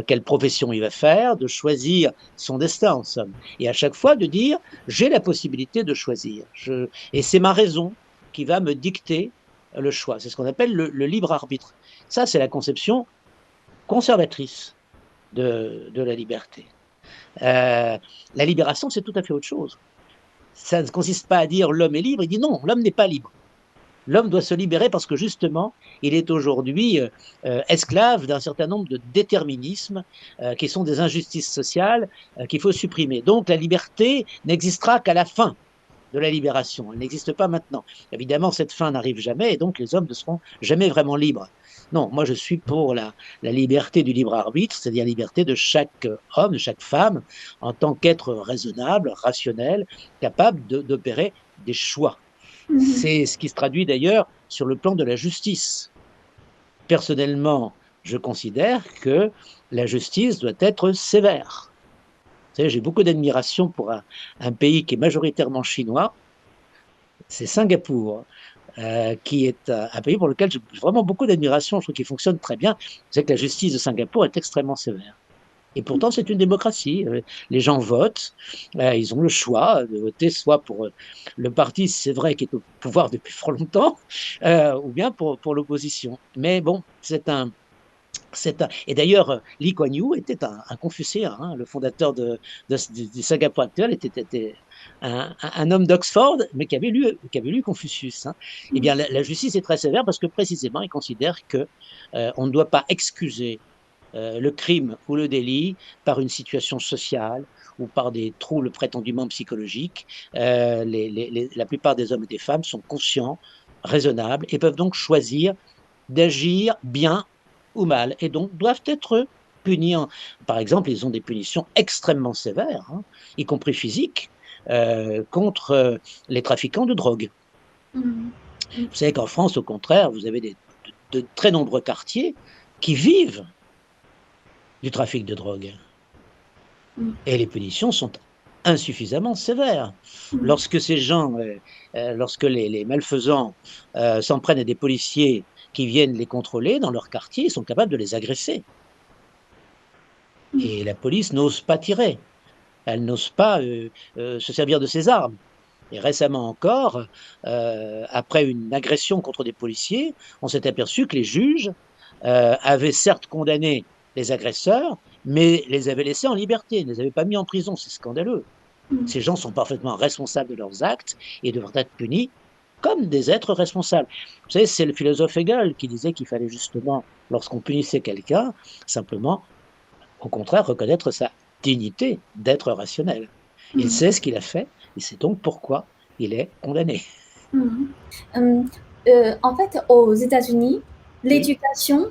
quelle profession il va faire, de choisir son destin en somme. Et à chaque fois de dire, j'ai la possibilité de choisir. Et c'est ma raison qui va me dicter le choix. C'est ce qu'on appelle le libre arbitre. Ça, c'est la conception conservatrice de la liberté. La libération, c'est tout à fait autre chose. Ça ne consiste pas à dire l'homme est libre, il dit non, l'homme n'est pas libre. L'homme doit se libérer parce que justement, il est aujourd'hui esclave d'un certain nombre de déterminismes qui sont des injustices sociales qu'il faut supprimer. Donc la liberté n'existera qu'à la fin de la libération. Elle n'existe pas maintenant. Évidemment, cette fin n'arrive jamais et donc les hommes ne seront jamais vraiment libres. Non, moi je suis pour la liberté du libre arbitre, c'est-à-dire la liberté de chaque homme, de chaque femme, en tant qu'être raisonnable, rationnel, capable d'opérer des choix. C'est ce qui se traduit d'ailleurs sur le plan de la justice. Personnellement, je considère que la justice doit être sévère. Vous savez, j'ai beaucoup d'admiration pour un pays qui est majoritairement chinois, c'est Singapour, qui est un pays pour lequel j'ai vraiment beaucoup d'admiration, je trouve qu'il fonctionne très bien. C'est que la justice de Singapour est extrêmement sévère. Et pourtant, c'est une démocratie. Les gens votent, ils ont le choix de voter soit pour le parti, c'est vrai, qui est au pouvoir depuis fort longtemps, ou bien pour l'opposition. Mais bon, et d'ailleurs, Lee Kuan Yew était un confucéen, hein, le fondateur du Singapour actuel était un homme d'Oxford, mais qui avait lu Confucius. Hein. Eh bien, la justice est très sévère parce que précisément, il considère que on ne doit pas excuser le crime ou le délit par une situation sociale ou par des troubles prétendument psychologiques. La plupart des hommes et des femmes sont conscients, raisonnables et peuvent donc choisir d'agir bien ou mal et donc doivent être punis. Par exemple, ils ont des punitions extrêmement sévères, hein, y compris physiques, contre les trafiquants de drogue. Vous savez qu'en France, au contraire, vous avez de très nombreux quartiers qui vivent du trafic de drogue. Et les punitions sont insuffisamment sévères. Lorsque ces gens, lorsque les malfaisants s'en prennent à des policiers qui viennent les contrôler dans leur quartier, ils sont capables de les agresser. Et la police n'ose pas tirer. Elle n'ose pas se servir de ses armes. Et récemment encore, après une agression contre des policiers, on s'est aperçu que les juges avaient certes condamné les agresseurs, mais les avaient laissés en liberté, ne les avaient pas mis en prison. C'est scandaleux. Ces gens sont parfaitement responsables de leurs actes et devraient être punis comme des êtres responsables. Vous savez, c'est le philosophe Hegel qui disait qu'il fallait justement, lorsqu'on punissait quelqu'un, simplement, au contraire, reconnaître sa dignité d'être rationnel. Il sait ce qu'il a fait, et c'est donc pourquoi il est condamné. En fait, aux États-Unis, l'éducation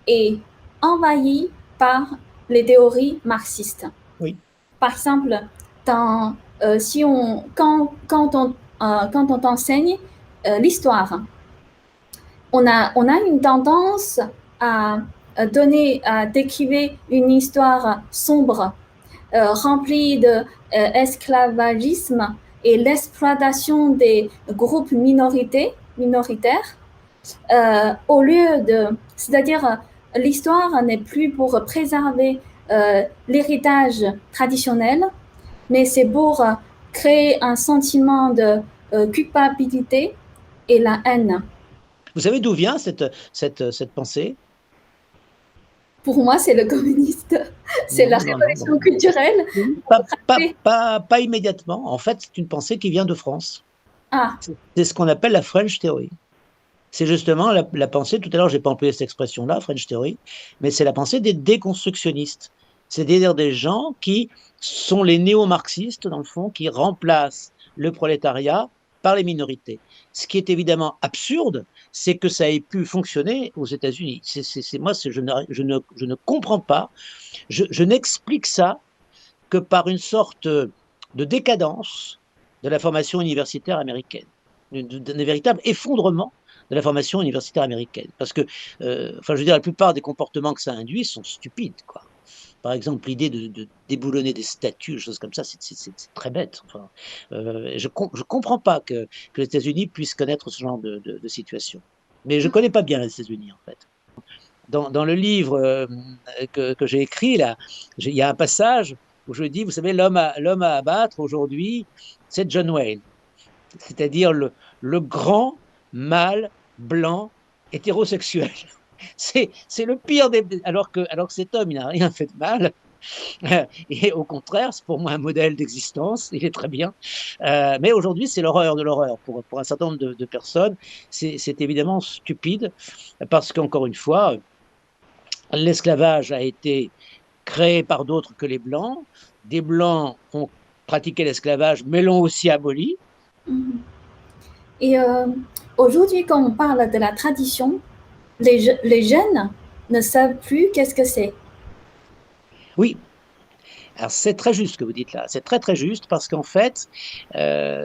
est envahie par les théories marxistes. Oui. Par exemple, quand on t'enseigne l'histoire, on a une tendance à décrire une histoire sombre, remplie d'esclavagisme et l'exploitation des groupes minoritaires, au lieu de, c'est-à-dire l'histoire n'est plus pour préserver l'héritage traditionnel, mais c'est pour créer un sentiment de culpabilité et la haine. Vous savez d'où vient cette pensée? Pour moi, c'est le communiste, c'est la révolution culturelle. Pas immédiatement. En fait, c'est une pensée qui vient de France. Ah. C'est ce qu'on appelle la French Theory. C'est justement la pensée, tout à l'heure, je n'ai pas employé cette expression-là, French Theory, mais c'est la pensée des déconstructionnistes. C'est-à-dire des gens qui sont les néo-marxistes, dans le fond, qui remplacent le prolétariat par les minorités. Ce qui est évidemment absurde, c'est que ça ait pu fonctionner aux États-Unis. Je ne comprends pas. Je n'explique ça que par une sorte de décadence de la formation universitaire américaine, d'un véritable effondrement de la formation universitaire américaine. Parce que, enfin, je veux dire, la plupart des comportements que ça induit sont stupides, quoi. Par exemple, l'idée de déboulonner des statues, choses comme ça, c'est très bête. Enfin, je comprends pas que les États-Unis puissent connaître ce genre de situation. Mais je connais pas bien les États-Unis, en fait. Dans le livre que j'ai écrit, là, il y a un passage où je dis, vous savez, l'homme à abattre aujourd'hui, c'est John Wayne. C'est-à-dire le grand mâle blanc hétérosexuel. C'est le pire des... Alors que cet homme, il n'a rien fait de mal. Et au contraire, c'est pour moi un modèle d'existence, il est très bien. Mais aujourd'hui, c'est l'horreur de l'horreur. Pour un certain nombre de personnes, c'est évidemment stupide, parce qu'encore une fois, l'esclavage a été créé par d'autres que les Blancs. Des Blancs ont pratiqué l'esclavage, mais l'ont aussi aboli. Et aujourd'hui, quand on parle de la tradition, les jeunes ne savent plus qu'est-ce que c'est. Oui. Alors c'est très juste ce que vous dites là, c'est très très juste parce qu'en fait,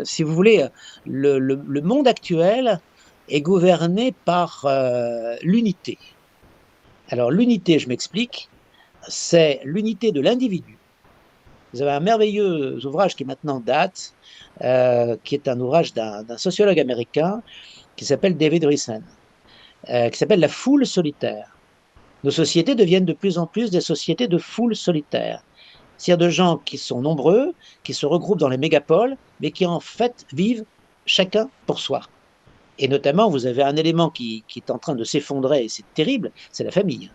si vous voulez, le monde actuel est gouverné par l'unité. Alors l'unité, je m'explique, c'est l'unité de l'individu. Vous avez un merveilleux ouvrage qui maintenant date, qui est un ouvrage d'un sociologue américain qui s'appelle David Rissen, qui s'appelle La foule solitaire. Nos sociétés deviennent de plus en plus des sociétés de foule solitaire. C'est-à-dire de gens qui sont nombreux, qui se regroupent dans les mégapoles, mais qui en fait vivent chacun pour soi. Et notamment, vous avez un élément qui est en train de s'effondrer, et c'est terrible, c'est la famille.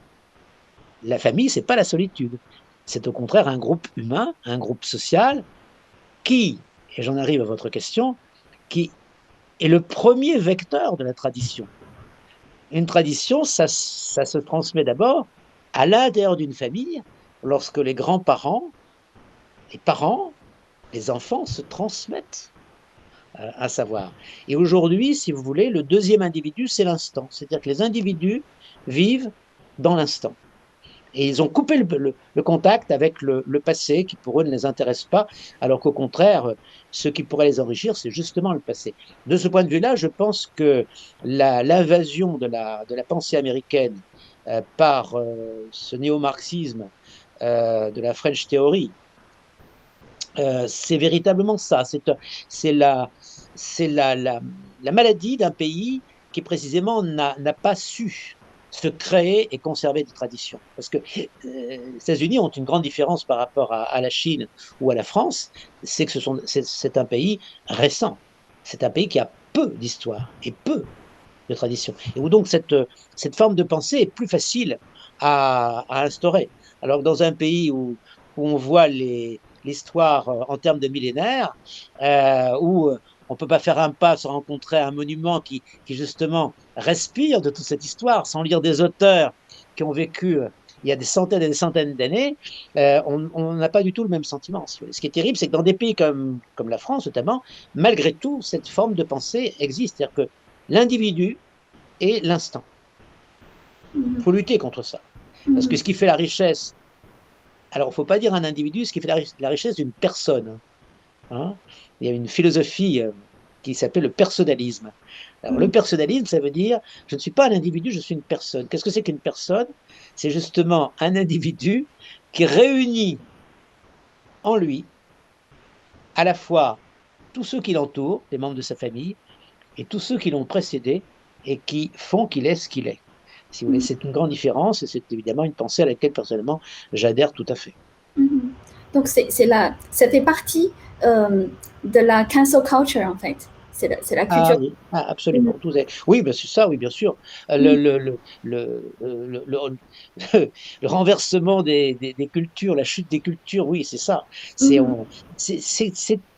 La famille, c'est pas la solitude. C'est au contraire un groupe humain, un groupe social, qui, et j'en arrive à votre question, qui est le premier vecteur de la tradition. Une tradition, ça se transmet d'abord à l'intérieur d'une famille, lorsque les grands-parents, les parents, les enfants se transmettent un savoir. Et aujourd'hui, si vous voulez, le deuxième individu, c'est l'instant. C'est-à-dire que les individus vivent dans l'instant. Et ils ont coupé le contact avec le passé qui pour eux ne les intéresse pas, alors qu'au contraire, ce qui pourrait les enrichir, c'est justement le passé. De ce point de vue-là, je pense que l'invasion de la pensée américaine par ce néo-marxisme de la French Theory, c'est véritablement ça. C'est la maladie d'un pays qui précisément n'a pas su se créer et conserver des traditions. Parce que les États-Unis ont une grande différence par rapport à la Chine ou à la France, c'est que c'est un pays récent. C'est un pays qui a peu d'histoire et peu de traditions. Et où donc cette forme de pensée est plus facile à instaurer. Alors que dans un pays où on voit l'histoire en termes de millénaires, où on ne peut pas faire un pas sans rencontrer un monument qui justement respire de toute cette histoire, sans lire des auteurs qui ont vécu il y a des centaines et des centaines d'années, on n'a pas du tout le même sentiment. Ce qui est terrible, c'est que dans des pays comme la France notamment, malgré tout, cette forme de pensée existe. C'est-à-dire que l'individu est l'instant. Il faut lutter contre ça. Parce que ce qui fait la richesse, alors il ne faut pas dire un individu, ce qui fait la richesse d'une personne. Hein, il y a une philosophie qui s'appelle le personnalisme. Alors, le personnalisme, ça veut dire, je ne suis pas un individu, je suis une personne. Qu'est-ce que c'est qu'une personne? C'est justement un individu qui réunit en lui à la fois tous ceux qui l'entourent, les membres de sa famille, et tous ceux qui l'ont précédé et qui font qu'il est ce qu'il est. Si vous voulez, c'est une grande différence et c'est évidemment une pensée à laquelle personnellement j'adhère tout à fait. Mhm. Donc, ça fait partie de la cancel culture, en fait. C'est la Ah culture. oui, ah, Mhm. absolument. Oui, ben c'est ça, oui, bien sûr. Mhm. Le renversement des cultures, la chute des cultures, oui, c'est ça. C'est Mhm. on,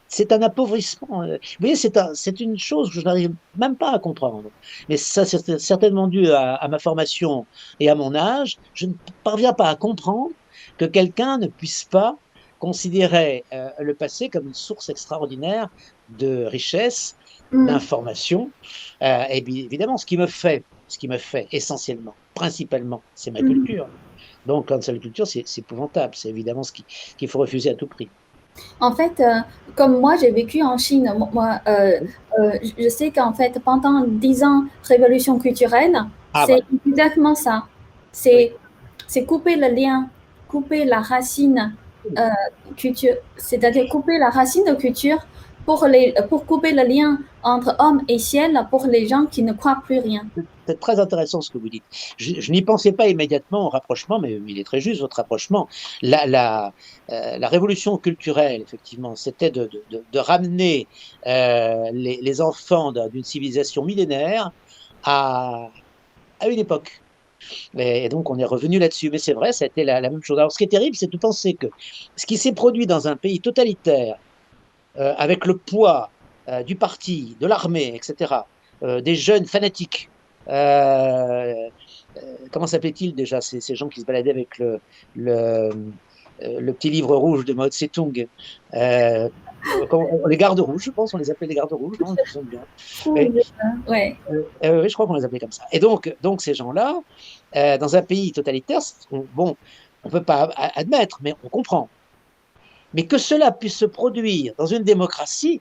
c'est un appauvrissement. Vous voyez, c'est une chose que je n'arrive même pas à comprendre. Mais ça, c'est certainement dû à ma formation et à mon âge. Je ne parviens pas à comprendre que quelqu'un ne puisse pas considérer le passé comme une source extraordinaire de richesse, Mhm. d'information. Et bien évidemment, ce qui me fait essentiellement, principalement, c'est ma Mhm. culture. Donc, quand c'est la culture, c'est épouvantable. C'est évidemment qu'il faut refuser à tout prix. En fait, comme moi, j'ai vécu en Chine, moi, je sais qu'en fait, pendant 10 ans, révolution culturelle, Ah, c'est voilà. exactement ça. Oui. C'est, c'est couper le lien, couper la racine Oui. euh, culture, c'est-à-dire couper la racine de culture pour couper le lien entre homme et ciel pour les gens qui ne croient plus rien. C'est très intéressant ce que vous dites. Je n'y pensais pas immédiatement au rapprochement, mais il est très juste votre rapprochement. La révolution culturelle, effectivement, c'était de ramener les enfants d'une civilisation millénaire à, à une époque. Et donc, on est revenu là-dessus. Mais c'est vrai, ça a été la même chose. Alors, ce qui est terrible, c'est de penser que ce qui s'est produit dans un pays totalitaire, avec le poids du parti, de l'armée, etc., des jeunes fanatiques, euh, comment s'appelait-il déjà, ces gens qui se baladaient avec le, le petit livre rouge de Mao Tse-tung, euh, les gardes rouges, je pense, on les appelait les gardes rouges, non, je me souviens bien. Ouh, Oui, ouais. oui, je crois qu'on les appelait comme ça. Et donc ces gens-là, dans un pays totalitaire, bon, on ne peut pas admettre, mais on comprend. Mais que cela puisse se produire dans une démocratie,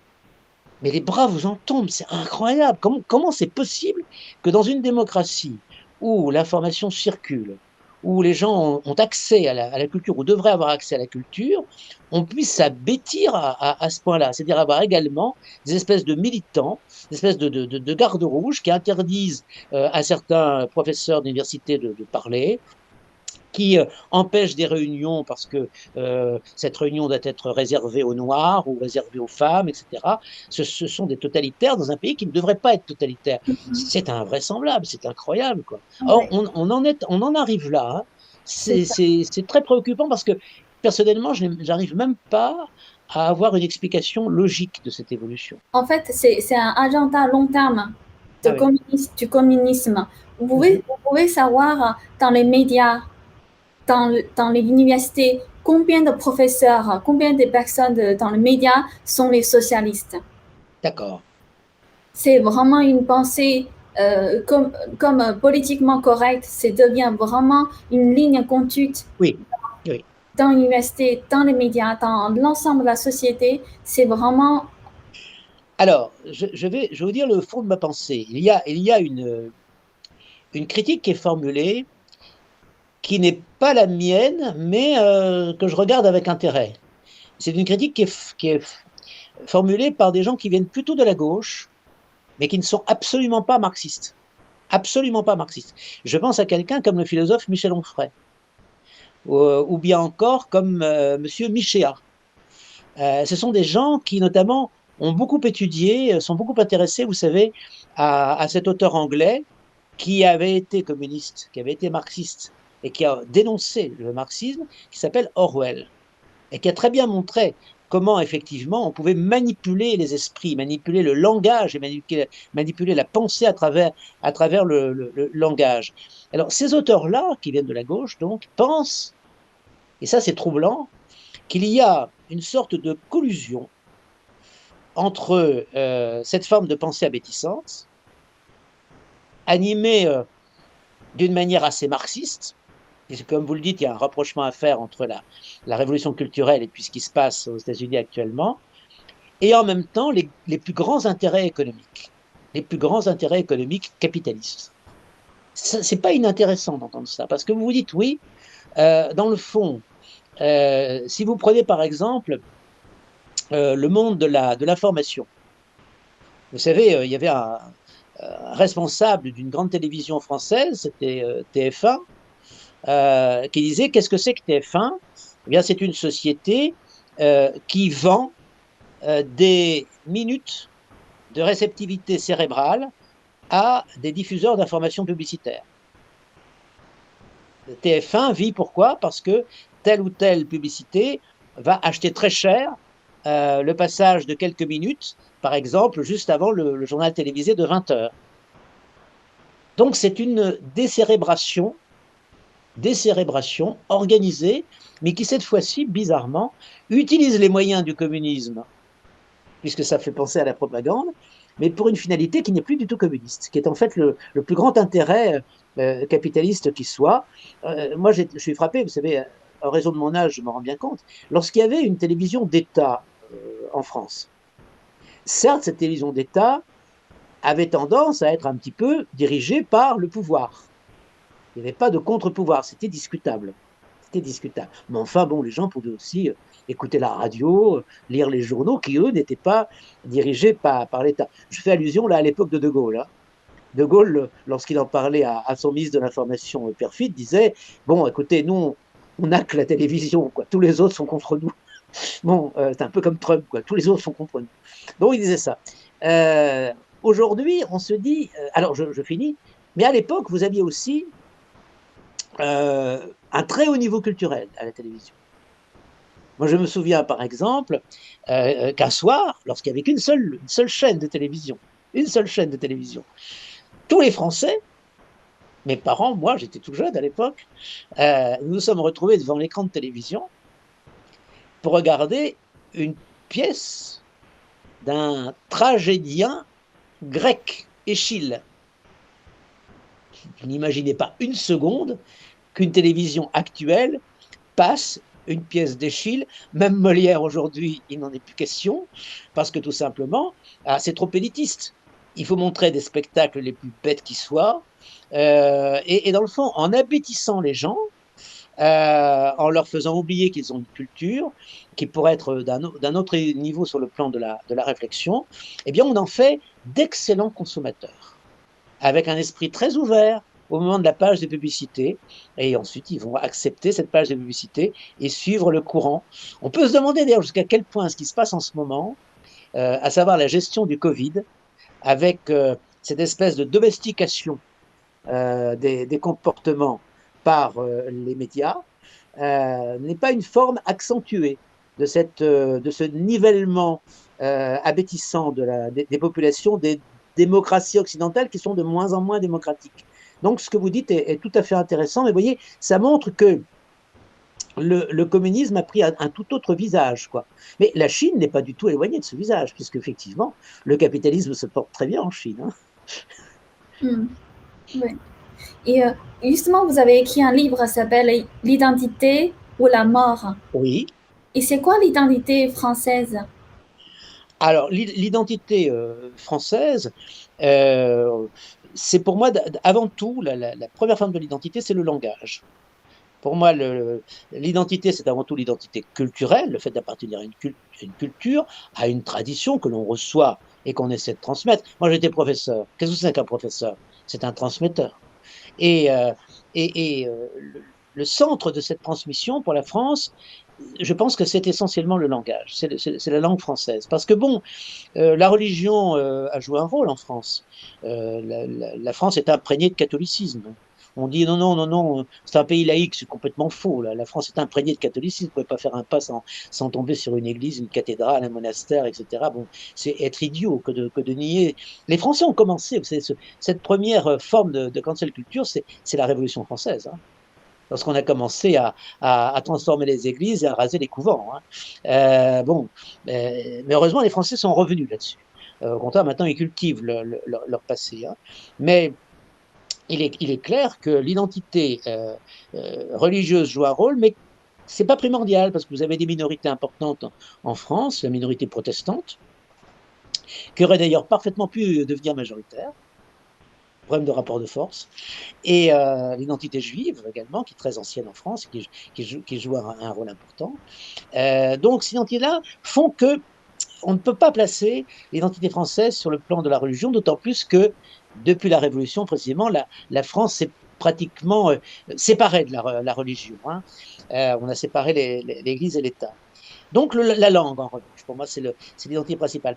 mais les bras vous en tombent, c'est incroyable. Comment c'est possible que dans une démocratie où l'information circule, où les gens ont accès à la culture, ou devraient avoir accès à la culture, on puisse s'abêtir à ce point-là, c'est-à-dire avoir également des espèces de militants, des espèces de gardes rouges qui interdisent à certains professeurs d'université de parler, qui empêche des réunions parce que cette réunion doit être réservée aux Noirs ou réservée aux femmes, etc. Ce sont des totalitaires dans un pays qui ne devrait pas être totalitaire. C'est invraisemblable, c'est incroyable, quoi. Or, Ouais, on en arrive là. Hein. c'est ça. C'est très préoccupant parce que personnellement, je n'arrive même pas à avoir une explication logique de cette évolution. En fait, c'est un agenda long terme Ah oui. du communisme. Mhm. Vous pouvez savoir dans les médias, dans les universités, combien de professeurs, combien de personnes dans les médias sont les socialistes. D'accord. C'est vraiment une pensée comme politiquement correcte, c'est devient vraiment une ligne conduite Oui. Oui. dans l'université, dans les médias, dans l'ensemble de la société. C'est vraiment. Alors, je vais vous dire le fond de ma pensée. Il y a une critique qui est formulée, qui n'est pas la mienne, mais que je regarde avec intérêt. C'est une critique qui est formulée par des gens qui viennent plutôt de la gauche, mais qui ne sont absolument pas marxistes. Absolument pas marxistes. Je pense à quelqu'un comme le philosophe Michel Onfray, ou bien encore comme Monsieur Michéa. Ce sont des gens qui, notamment, ont beaucoup étudié, sont beaucoup intéressés, vous savez, à cet auteur anglais qui avait été communiste, qui avait été marxiste et qui a dénoncé le marxisme, qui s'appelle Orwell, et qui a très bien montré comment effectivement on pouvait manipuler les esprits, manipuler le langage et manipuler la pensée à travers le langage. Alors ces auteurs-là, qui viennent de la gauche, donc, pensent, et ça c'est troublant, qu'il y a une sorte de collusion entre cette forme de pensée abétissante, animée d'une manière assez marxiste, et comme vous le dites, il y a un rapprochement à faire entre la révolution culturelle et puis ce qui se passe aux États-Unis actuellement, et en même temps les plus grands intérêts économiques, les plus grands intérêts économiques capitalistes. C'est pas inintéressant d'entendre ça, parce que vous vous dites, oui, dans le fond, si vous prenez par exemple le monde de l'information, vous savez, il y avait responsable d'une grande télévision française, c'était TF1, qui disait qu'est-ce que c'est que TF1? Eh bien, c'est une société qui vend des minutes de réceptivité cérébrale à des diffuseurs d'informations publicitaires. Le TF1 vit pourquoi? Parce que telle ou telle publicité va acheter très cher le passage de quelques minutes, par exemple, juste avant le journal télévisé de 20 heures. Donc c'est une décérébration organisée, mais qui cette fois-ci, bizarrement, utilise les moyens du communisme, puisque ça fait penser à la propagande, mais pour une finalité qui n'est plus du tout communiste, qui est en fait le plus grand intérêt capitaliste qui soit. Moi, je suis frappé, vous savez, en raison de mon âge, je m'en rends bien compte, lorsqu'il y avait une télévision d'État en France, certes, cette télévision d'État avait tendance à être un petit peu dirigée par le pouvoir. Il n'y avait pas de contre-pouvoir, c'était discutable. C'était discutable. Mais enfin, bon, les gens pouvaient aussi écouter la radio, lire les journaux, qui, eux, n'étaient pas dirigés par l'État. Je fais allusion, là, à l'époque de De Gaulle. Hein. De Gaulle, lorsqu'il en parlait à son ministre de l'Information, Perfit, disait, bon, écoutez, nous, on n'a que la télévision, quoi. Tous les autres sont contre nous. Bon, c'est un peu comme Trump, quoi. Tous les autres sont contre nous. Donc, il disait ça. Aujourd'hui, on se dit, alors je finis, mais à l'époque, vous aviez aussi un très haut niveau culturel à la télévision. Moi, je me souviens, par exemple, qu'un soir, lorsqu'il n'y avait qu'une seule chaîne de télévision, tous les Français, mes parents, moi, j'étais tout jeune à l'époque, nous nous sommes retrouvés devant l'écran de télévision pour regarder une pièce d'un tragédien grec, Échille. Je n'imaginais pas une seconde qu'une télévision actuelle passe une pièce d'Échille. Même Molière aujourd'hui, il n'en est plus question, parce que tout simplement, c'est trop élitiste. Il faut montrer des spectacles les plus bêtes qui soient, et dans le fond, en abêtissant les gens, en leur faisant oublier qu'ils ont une culture qui pourrait être d'un autre niveau sur le plan de la réflexion, eh bien on en fait d'excellents consommateurs, avec un esprit très ouvert au moment de la page de publicité, et ensuite ils vont accepter cette page de publicité et suivre le courant. On peut se demander d'ailleurs jusqu'à quel point ce qui se passe en ce moment, à savoir la gestion du Covid, avec cette espèce de domestication des comportements par les médias, n'est pas une forme accentuée de ce nivellement abêtissant des populations, des démocraties occidentales qui sont de moins en moins démocratiques. Donc ce que vous dites est tout à fait intéressant, mais vous voyez, ça montre que le communisme a pris un tout autre visage, quoi. Mais la Chine n'est pas du tout éloignée de ce visage, puisque effectivement, le capitalisme se porte très bien en Chine. Hein. Oui. Et justement, vous avez écrit un livre qui s'appelle L'identité ou la mort. Oui. Et c'est quoi l'identité française? Alors, l'identité française, c'est pour moi, avant tout, la première forme de l'identité, c'est le langage. Pour moi, l'identité, c'est avant tout l'identité culturelle, le fait d'appartenir à une culture, à une tradition que l'on reçoit et qu'on essaie de transmettre. Moi, j'étais professeur. Qu'est-ce que c'est qu'un professeur? C'est un transmetteur. Et le centre de cette transmission pour la France, je pense que c'est essentiellement le langage, c'est la langue française. Parce que bon, la religion a joué un rôle en France. La France est imprégnée de catholicisme. On dit non, non, non, non, c'est un pays laïque, c'est complètement faux. La France est imprégnée de catholicisme, vous ne pouvez pas faire un pas sans tomber sur une église, une cathédrale, un monastère, etc. Bon, c'est être idiot que de nier. Les Français ont commencé, vous savez, cette première forme de cancel culture, c'est la Révolution française. Hein. Lorsqu'on a commencé à transformer les églises et à raser les couvents. Hein. Mais heureusement, les Français sont revenus là-dessus. Au contraire, maintenant, ils cultivent leur passé. Hein. Mais il est clair que l'identité religieuse joue un rôle, mais ce n'est pas primordial, parce que vous avez des minorités importantes en France, la minorité protestante, qui aurait d'ailleurs parfaitement pu devenir majoritaire, problème de rapport de force, et l'identité juive également, qui est très ancienne en France, qui joue un rôle important. Donc ces identités-là font que on ne peut pas placer l'identité française sur le plan de la religion, d'autant plus que depuis la Révolution, précisément, la France s'est pratiquement séparée de la religion. Hein. On a séparé l'Église et l'État. Donc la langue, en revanche, pour moi, c'est l'identité principale.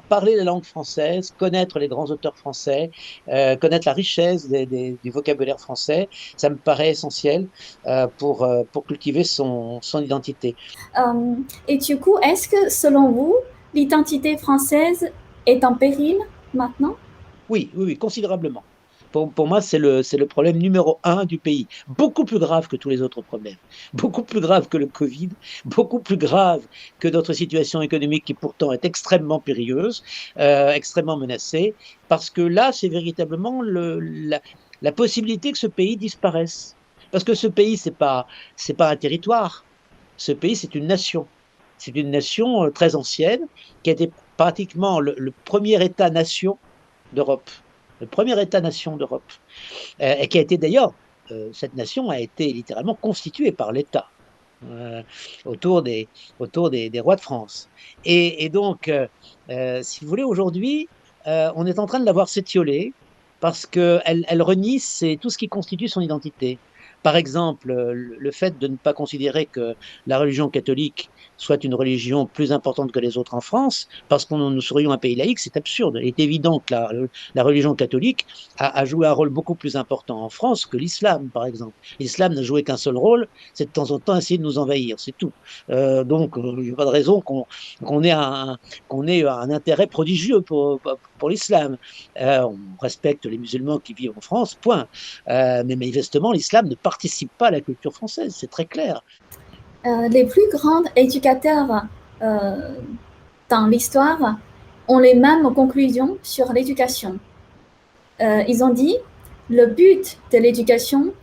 Parler la langue française, connaître les grands auteurs français, connaître la richesse du vocabulaire français, ça me paraît essentiel pour cultiver son identité. Et du coup, est-ce que selon vous, l'identité française est en péril maintenant? Oui, considérablement. Pour moi, c'est le problème numéro un du pays. Beaucoup plus grave que tous les autres problèmes. Beaucoup plus grave que le Covid, beaucoup plus grave que notre situation économique qui pourtant est extrêmement périlleuse, extrêmement menacée, parce que là, c'est véritablement la possibilité que ce pays disparaisse. Parce que ce pays, c'est pas un territoire. Ce pays, c'est une nation. C'est une nation très ancienne qui a été pratiquement le premier État-nation d'Europe, le premier État-nation d'Europe, et qui a été d'ailleurs, cette nation a été littéralement constituée par l'État autour des rois de France. Et donc, si vous voulez, aujourd'hui, on est en train de la voir s'étioler parce qu'elle renie tout ce qui constitue son identité. Par exemple, le fait de ne pas considérer que la religion catholique soit une religion plus importante que les autres en France, parce que nous serions un pays laïque, c'est absurde. Il est évident que la religion catholique a joué un rôle beaucoup plus important en France que l'islam, par exemple. L'islam n'a joué qu'un seul rôle, c'est de temps en temps essayer de nous envahir, c'est tout. Donc, il n'y a pas de raison qu'on ait un intérêt prodigieux pour l'islam. On respecte les musulmans qui vivent en France, point. Mais manifestement, l'islam ne participe pas à la culture française, c'est très clair. Les plus grands éducateurs dans l'histoire ont les mêmes conclusions sur l'éducation. Ils ont dit, le but de l'éducation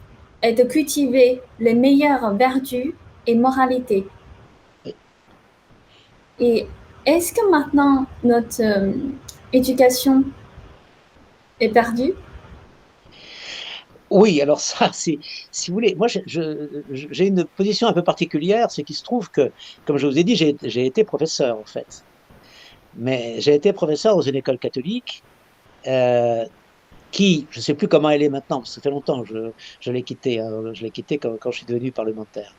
est de cultiver les meilleures vertus et moralités. Et est-ce que maintenant notre éducation est perdue? Oui, alors ça, si vous voulez, moi j'ai une position un peu particulière, c'est qu'il se trouve que, comme je vous ai dit, j'ai été professeur en fait. Mais j'ai été professeur dans une école catholique qui, je ne sais plus comment elle est maintenant, parce que ça fait longtemps que je l'ai quittée, hein, je l'ai quittée quand je suis devenu parlementaire.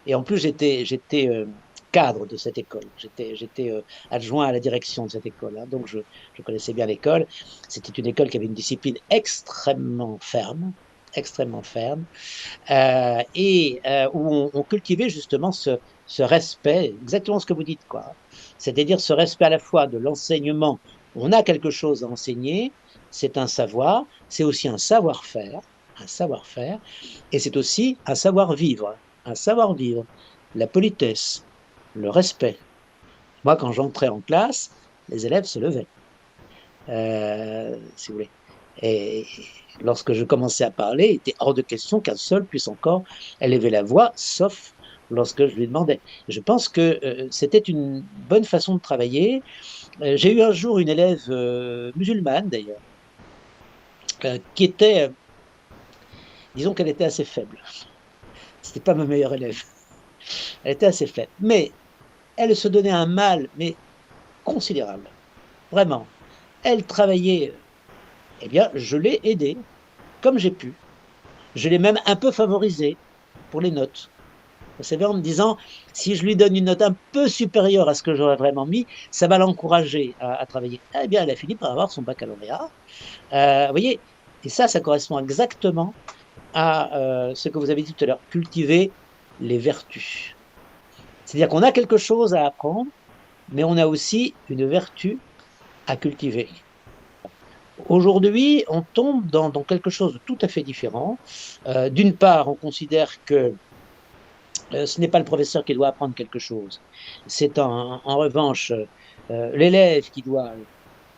Et en plus, j'étais cadre de cette école. J'étais adjoint à la direction de cette école. Hein, donc, je connaissais bien l'école. C'était une école qui avait une discipline extrêmement ferme, et où on cultivait justement ce respect, exactement ce que vous dites, quoi. C'est-à-dire ce respect à la fois de l'enseignement. On a quelque chose à enseigner, c'est un savoir, c'est aussi un savoir-faire, et c'est aussi un savoir-vivre, la politesse, le respect. Moi, quand j'entrais en classe, les élèves se levaient, si vous voulez. Et lorsque je commençais à parler, il était hors de question qu'un seul puisse encore élever la voix, sauf lorsque je lui demandais. Je pense que c'était une bonne façon de travailler. J'ai eu un jour une élève musulmane, d'ailleurs, qui était, disons qu'elle était assez faible. C'était pas ma meilleure élève. Elle était assez faible. Mais elle se donnait un mal, mais considérable. Vraiment. Elle travaillait. Eh bien, je l'ai aidée comme j'ai pu. Je l'ai même un peu favorisée pour les notes. Vous savez, en me disant, si je lui donne une note un peu supérieure à ce que j'aurais vraiment mis, ça va l'encourager à travailler. Eh bien, elle a fini par avoir son baccalauréat. Vous voyez, et ça correspond exactement à ce que vous avez dit tout à l'heure, cultiver les vertus. C'est-à-dire qu'on a quelque chose à apprendre, mais on a aussi une vertu à cultiver. Aujourd'hui, on tombe dans quelque chose de tout à fait différent. D'une part, on considère que ce n'est pas le professeur qui doit apprendre quelque chose. C'est en revanche l'élève qui doit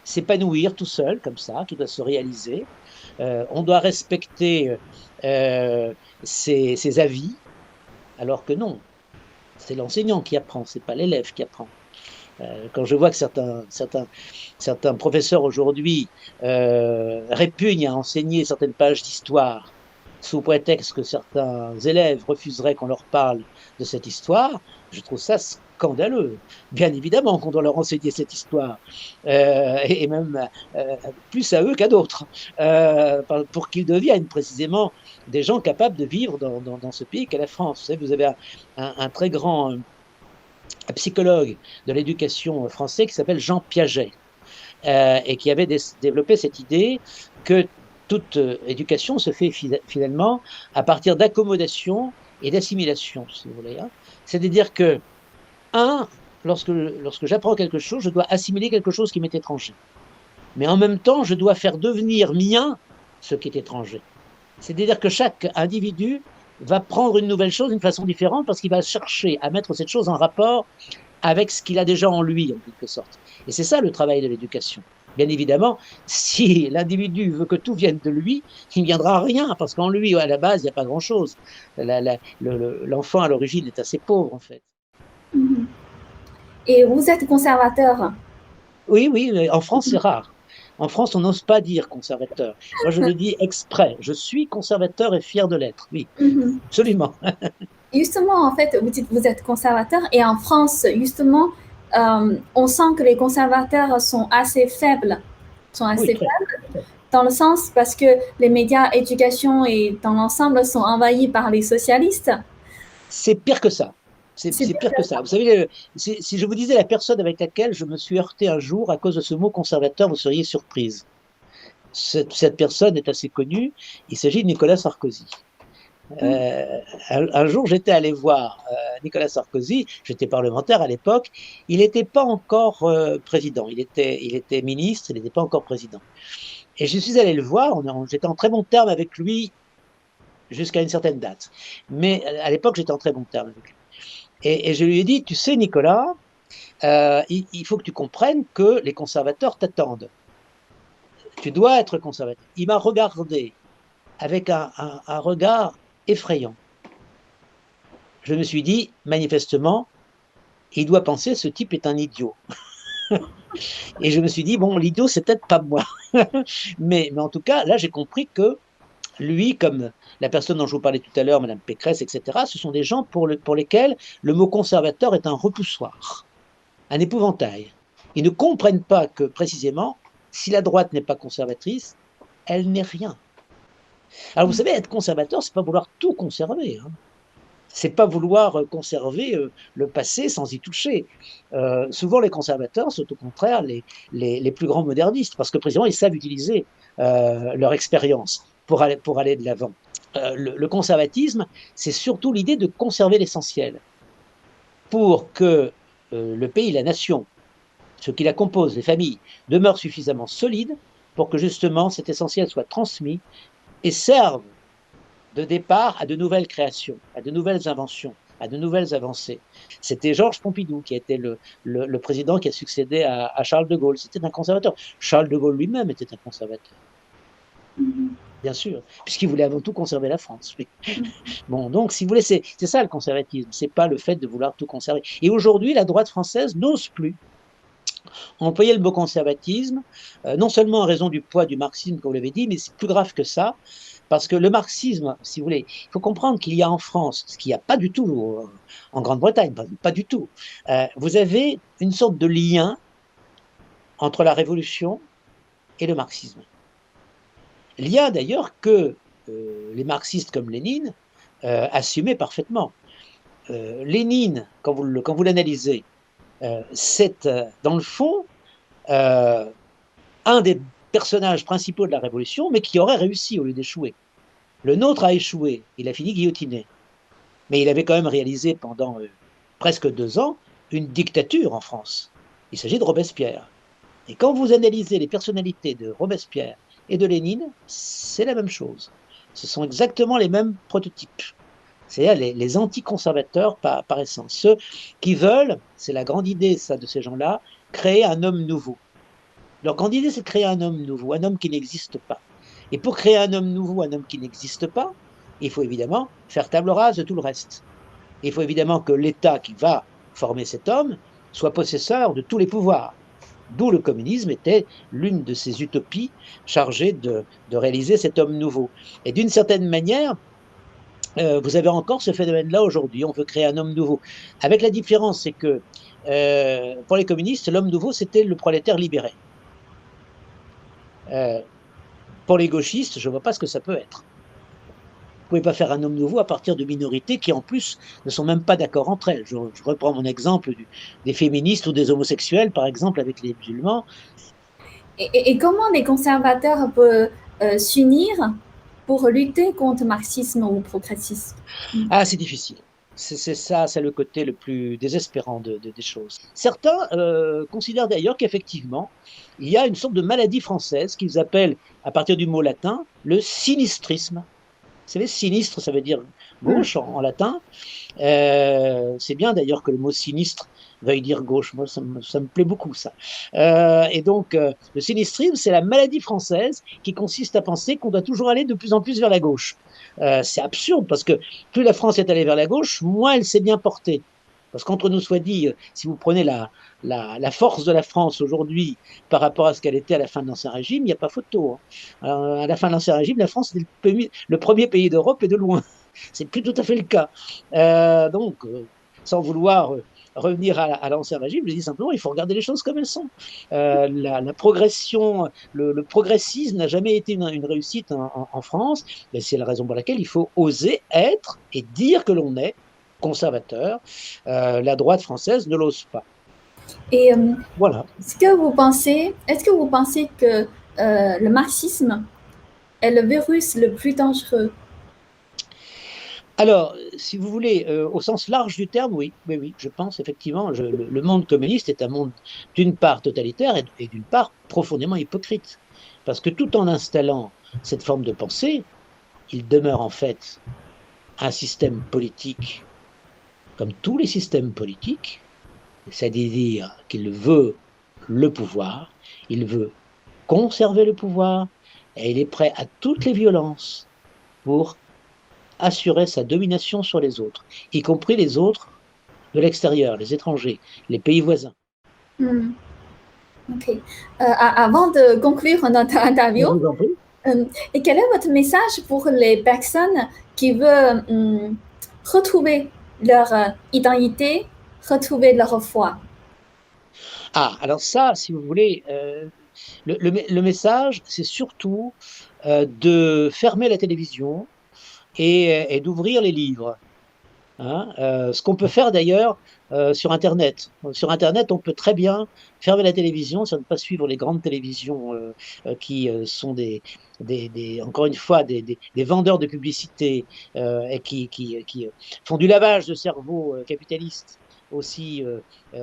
s'épanouir tout seul, comme ça, qui doit se réaliser. On doit respecter ses avis, alors que non, c'est l'enseignant qui apprend, c'est pas l'élève qui apprend. Quand je vois que certains professeurs aujourd'hui répugnent à enseigner certaines pages d'histoire sous prétexte que certains élèves refuseraient qu'on leur parle de cette histoire, je trouve ça scandaleux. Bien évidemment qu'on doit leur enseigner cette histoire, et même plus à eux qu'à d'autres, pour qu'ils deviennent précisément des gens capables de vivre dans ce pays qu'est la France. Vous savez, vous avez un très grand psychologue de l'éducation français qui s'appelle Jean Piaget, et qui avait développé cette idée que toute éducation se fait finalement à partir d'accommodation et d'assimilation, si vous voulez. Hein. C'est-à-dire que, lorsque j'apprends quelque chose, je dois assimiler quelque chose qui m'est étranger. Mais en même temps, je dois faire devenir mien ce qui est étranger. C'est-à-dire que chaque individu va prendre une nouvelle chose d'une façon différente parce qu'il va chercher à mettre cette chose en rapport avec ce qu'il a déjà en lui, en quelque sorte. Et c'est ça le travail de l'éducation. Bien évidemment, si l'individu veut que tout vienne de lui, il ne viendra rien, parce qu'en lui, à la base, il n'y a pas grand-chose. L'enfant, à l'origine, est assez pauvre, en fait. Et vous êtes conservateur? Oui, mais en France, c'est rare. En France, on n'ose pas dire conservateur. Moi, je le dis exprès. Je suis conservateur et fier de l'être. Oui, absolument. Justement, en fait, vous dites que vous êtes conservateur, et en France, justement, on sent que les conservateurs sont assez faibles, dans le sens parce que les médias, éducation et dans l'ensemble sont envahis par les socialistes. C'est pire que ça. C'est pire que ça. Vous savez, si je vous disais la personne avec laquelle je me suis heurté un jour à cause de ce mot conservateur, vous seriez surprise. Cette personne est assez connue. Il s'agit de Nicolas Sarkozy. Un jour, j'étais allé voir Nicolas Sarkozy, j'étais parlementaire à l'époque, il n'était pas encore président, il était ministre, il n'était pas encore président. Et je suis allé le voir, j'étais en très bon terme avec lui jusqu'à une certaine date. Mais à l'époque, j'étais en très bon terme avec lui. Et je lui ai dit, tu sais Nicolas, il faut que tu comprennes que les conservateurs t'attendent. Tu dois être conservateur. Il m'a regardé avec un regard effrayant. Je me suis dit, manifestement, il doit penser ce type est un idiot. Et je me suis dit, bon, l'idiot, c'est peut-être pas moi. mais en tout cas, là, j'ai compris que lui, comme la personne dont je vous parlais tout à l'heure, Madame Pécresse, etc., ce sont des gens pour lesquels le mot conservateur est un repoussoir, un épouvantail. Ils ne comprennent pas que, précisément, si la droite n'est pas conservatrice, elle n'est rien. Alors, vous savez, être conservateur, c'est pas vouloir tout conserver. Hein. C'est pas vouloir conserver le passé sans y toucher. Souvent, les conservateurs sont au contraire les plus grands modernistes, parce que précisément, ils savent utiliser leur expérience pour aller de l'avant. Le conservatisme, c'est surtout l'idée de conserver l'essentiel pour que le pays, la nation, ce qui la compose, les familles, demeurent suffisamment solides pour que justement cet essentiel soit transmis et serve de départ à de nouvelles créations, à de nouvelles inventions, à de nouvelles avancées. C'était Georges Pompidou qui a été le président qui a succédé à Charles de Gaulle. C'était un conservateur. Charles de Gaulle lui-même était un conservateur. Bien sûr, puisqu'il voulait avant tout conserver la France. Oui. Bon, donc, si vous voulez, c'est ça le conservatisme. C'est pas le fait de vouloir tout conserver. Et aujourd'hui, la droite française n'ose plus employer le mot conservatisme, non seulement en raison du poids du marxisme, comme vous l'avez dit, mais c'est plus grave que ça. Parce que le marxisme, si vous voulez, il faut comprendre qu'il y a en France, ce qu'il n'y a pas du tout en Grande-Bretagne, pas du tout, vous avez une sorte de lien entre la Révolution et le marxisme. Lien d'ailleurs que les marxistes comme Lénine assumaient parfaitement. Lénine, quand vous l'analysez, c'est dans le fond un des personnages principaux de la Révolution, mais qui aurait réussi au lieu d'échouer. Le nôtre a échoué, il a fini guillotiné. Mais il avait quand même réalisé pendant presque 2 ans une dictature en France. Il s'agit de Robespierre. Et quand vous analysez les personnalités de Robespierre et de Lénine, c'est la même chose. Ce sont exactement les mêmes prototypes. C'est-à-dire les anticonservateurs par essence. Ceux qui veulent, c'est la grande idée ça, de ces gens-là, créer un homme nouveau. Leur grande idée, c'est de créer un homme nouveau, un homme qui n'existe pas. Et pour créer un homme nouveau, un homme qui n'existe pas, il faut évidemment faire table rase de tout le reste. Il faut évidemment que l'État qui va former cet homme soit possesseur de tous les pouvoirs. d'où le communisme était l'une de ces utopies chargées de réaliser cet homme nouveau. Et d'une certaine manière, vous avez encore ce phénomène-là aujourd'hui. On veut créer un homme nouveau. Avec la différence, c'est que pour les communistes, l'homme nouveau, c'était le prolétaire libéré. Pour les gauchistes, je ne vois pas ce que ça peut être. Vous ne pouvez pas faire un homme nouveau à partir de minorités qui, en plus, ne sont même pas d'accord entre elles. Je reprends mon exemple des féministes ou des homosexuels, par exemple, avec les musulmans. Et comment les conservateurs peuvent s'unir pour lutter contre le marxisme ou le progressisme? Ah, c'est difficile. C'est ça, c'est le côté le plus désespérant des choses. Certains considèrent d'ailleurs qu'effectivement, il y a une sorte de maladie française qu'ils appellent, à partir du mot latin, le sinistrisme. Vous savez, sinistre, ça veut dire gauche en latin. C'est bien d'ailleurs que le mot sinistre veuille dire gauche. Moi, ça me plaît beaucoup, ça. Et donc, le sinistrisme, c'est la maladie française qui consiste à penser qu'on doit toujours aller de plus en plus vers la gauche. C'est absurde parce que plus la France est allée vers la gauche, moins elle s'est bien portée. Parce qu'entre nous soit dit, si vous prenez la force de la France aujourd'hui par rapport à ce qu'elle était à la fin de l'Ancien Régime, il n'y a pas photo. Hein. Alors, à la fin de l'Ancien Régime, la France était le premier pays d'Europe et de loin. C'est plus tout à fait le cas. Donc, sans vouloir revenir à l'Ancien Régime, je dis simplement, il faut regarder les choses comme elles sont. La progression, le progressisme n'a jamais été une réussite en France, et c'est la raison pour laquelle il faut oser être et dire que l'on est conservateur. La droite française ne l'ose pas. Et voilà. Est-ce que vous pensez que le marxisme est le virus le plus dangereux? Alors, si vous voulez, au sens large du terme, oui, je pense effectivement, le monde communiste est un monde d'une part totalitaire et d'une part profondément hypocrite. Parce que tout en installant cette forme de pensée, il demeure en fait un système politique comme tous les systèmes politiques, c'est-à-dire qu'il veut le pouvoir, il veut conserver le pouvoir, et il est prêt à toutes les violences pour assurer sa domination sur les autres, y compris les autres de l'extérieur, les étrangers, les pays voisins. Ok. Avant de conclure notre interview, et quel est votre message pour les personnes qui veulent retrouver leur identité, retrouver leur foi? Ah, alors ça, si vous voulez, le message, c'est surtout de fermer la télévision et d'ouvrir les livres. Hein, ce qu'on peut faire d'ailleurs sur Internet. Sur Internet, on peut très bien fermer la télévision, ça ne pas suivre les grandes télévisions qui sont encore une fois des vendeurs de publicité et qui font du lavage de cerveau capitaliste aussi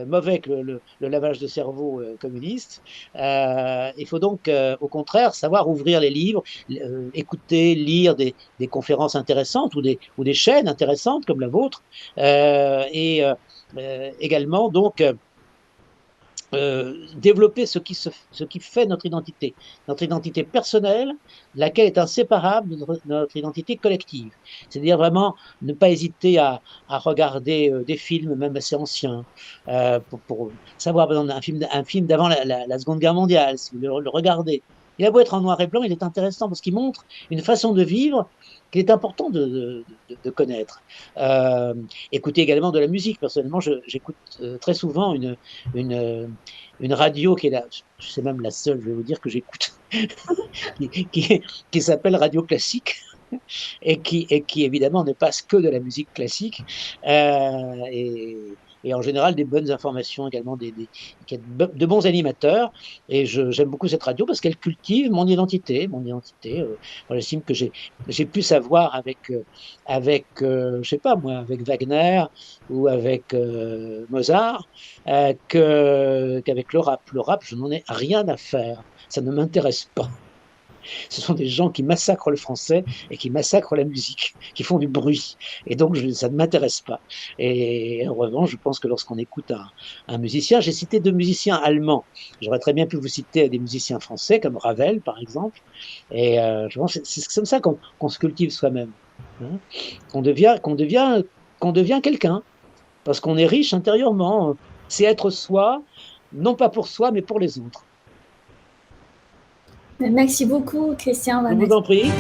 mauvais que le lavage de cerveau communiste. Il faut donc au contraire savoir ouvrir les livres, écouter, lire des conférences intéressantes ou des chaînes intéressantes comme la vôtre, et également donc développer ce qui fait notre identité personnelle, laquelle est inséparable de notre identité collective. C'est-à-dire vraiment ne pas hésiter à regarder des films, même assez anciens, pour savoir, par exemple, un film d'avant la Seconde Guerre mondiale, si vous le regardez. Il a beau être en noir et blanc, il est intéressant parce qu'il montre une façon de vivre qu'il est important de connaître. Écouter également de la musique. Personnellement, j'écoute très souvent une radio qui est là, c'est même la seule, je vais vous dire, que j'écoute, qui s'appelle Radio Classique. Et qui évidemment ne passe que de la musique classique et en général des bonnes informations également, de bons animateurs. Et j'aime beaucoup cette radio parce qu'elle cultive mon identité. J'estime que j'ai pu savoir avec je sais pas moi, avec Wagner ou avec Mozart, qu'avec le rap. Le rap, je n'en ai rien à faire. Ça ne m'intéresse pas. Ce sont des gens qui massacrent le français et qui massacrent la musique, qui font du bruit. Et donc, ça ne m'intéresse pas. Et en revanche, je pense que lorsqu'on écoute un musicien, j'ai cité 2 musiciens allemands. J'aurais très bien pu vous citer des musiciens français, comme Ravel, par exemple. Et je pense que c'est comme ça qu'on se cultive soi-même. Hein, qu'on devient quelqu'un. Parce qu'on est riche intérieurement. C'est être soi. non pas pour soi, mais pour les autres. Merci beaucoup, Christian. Je vous en prie.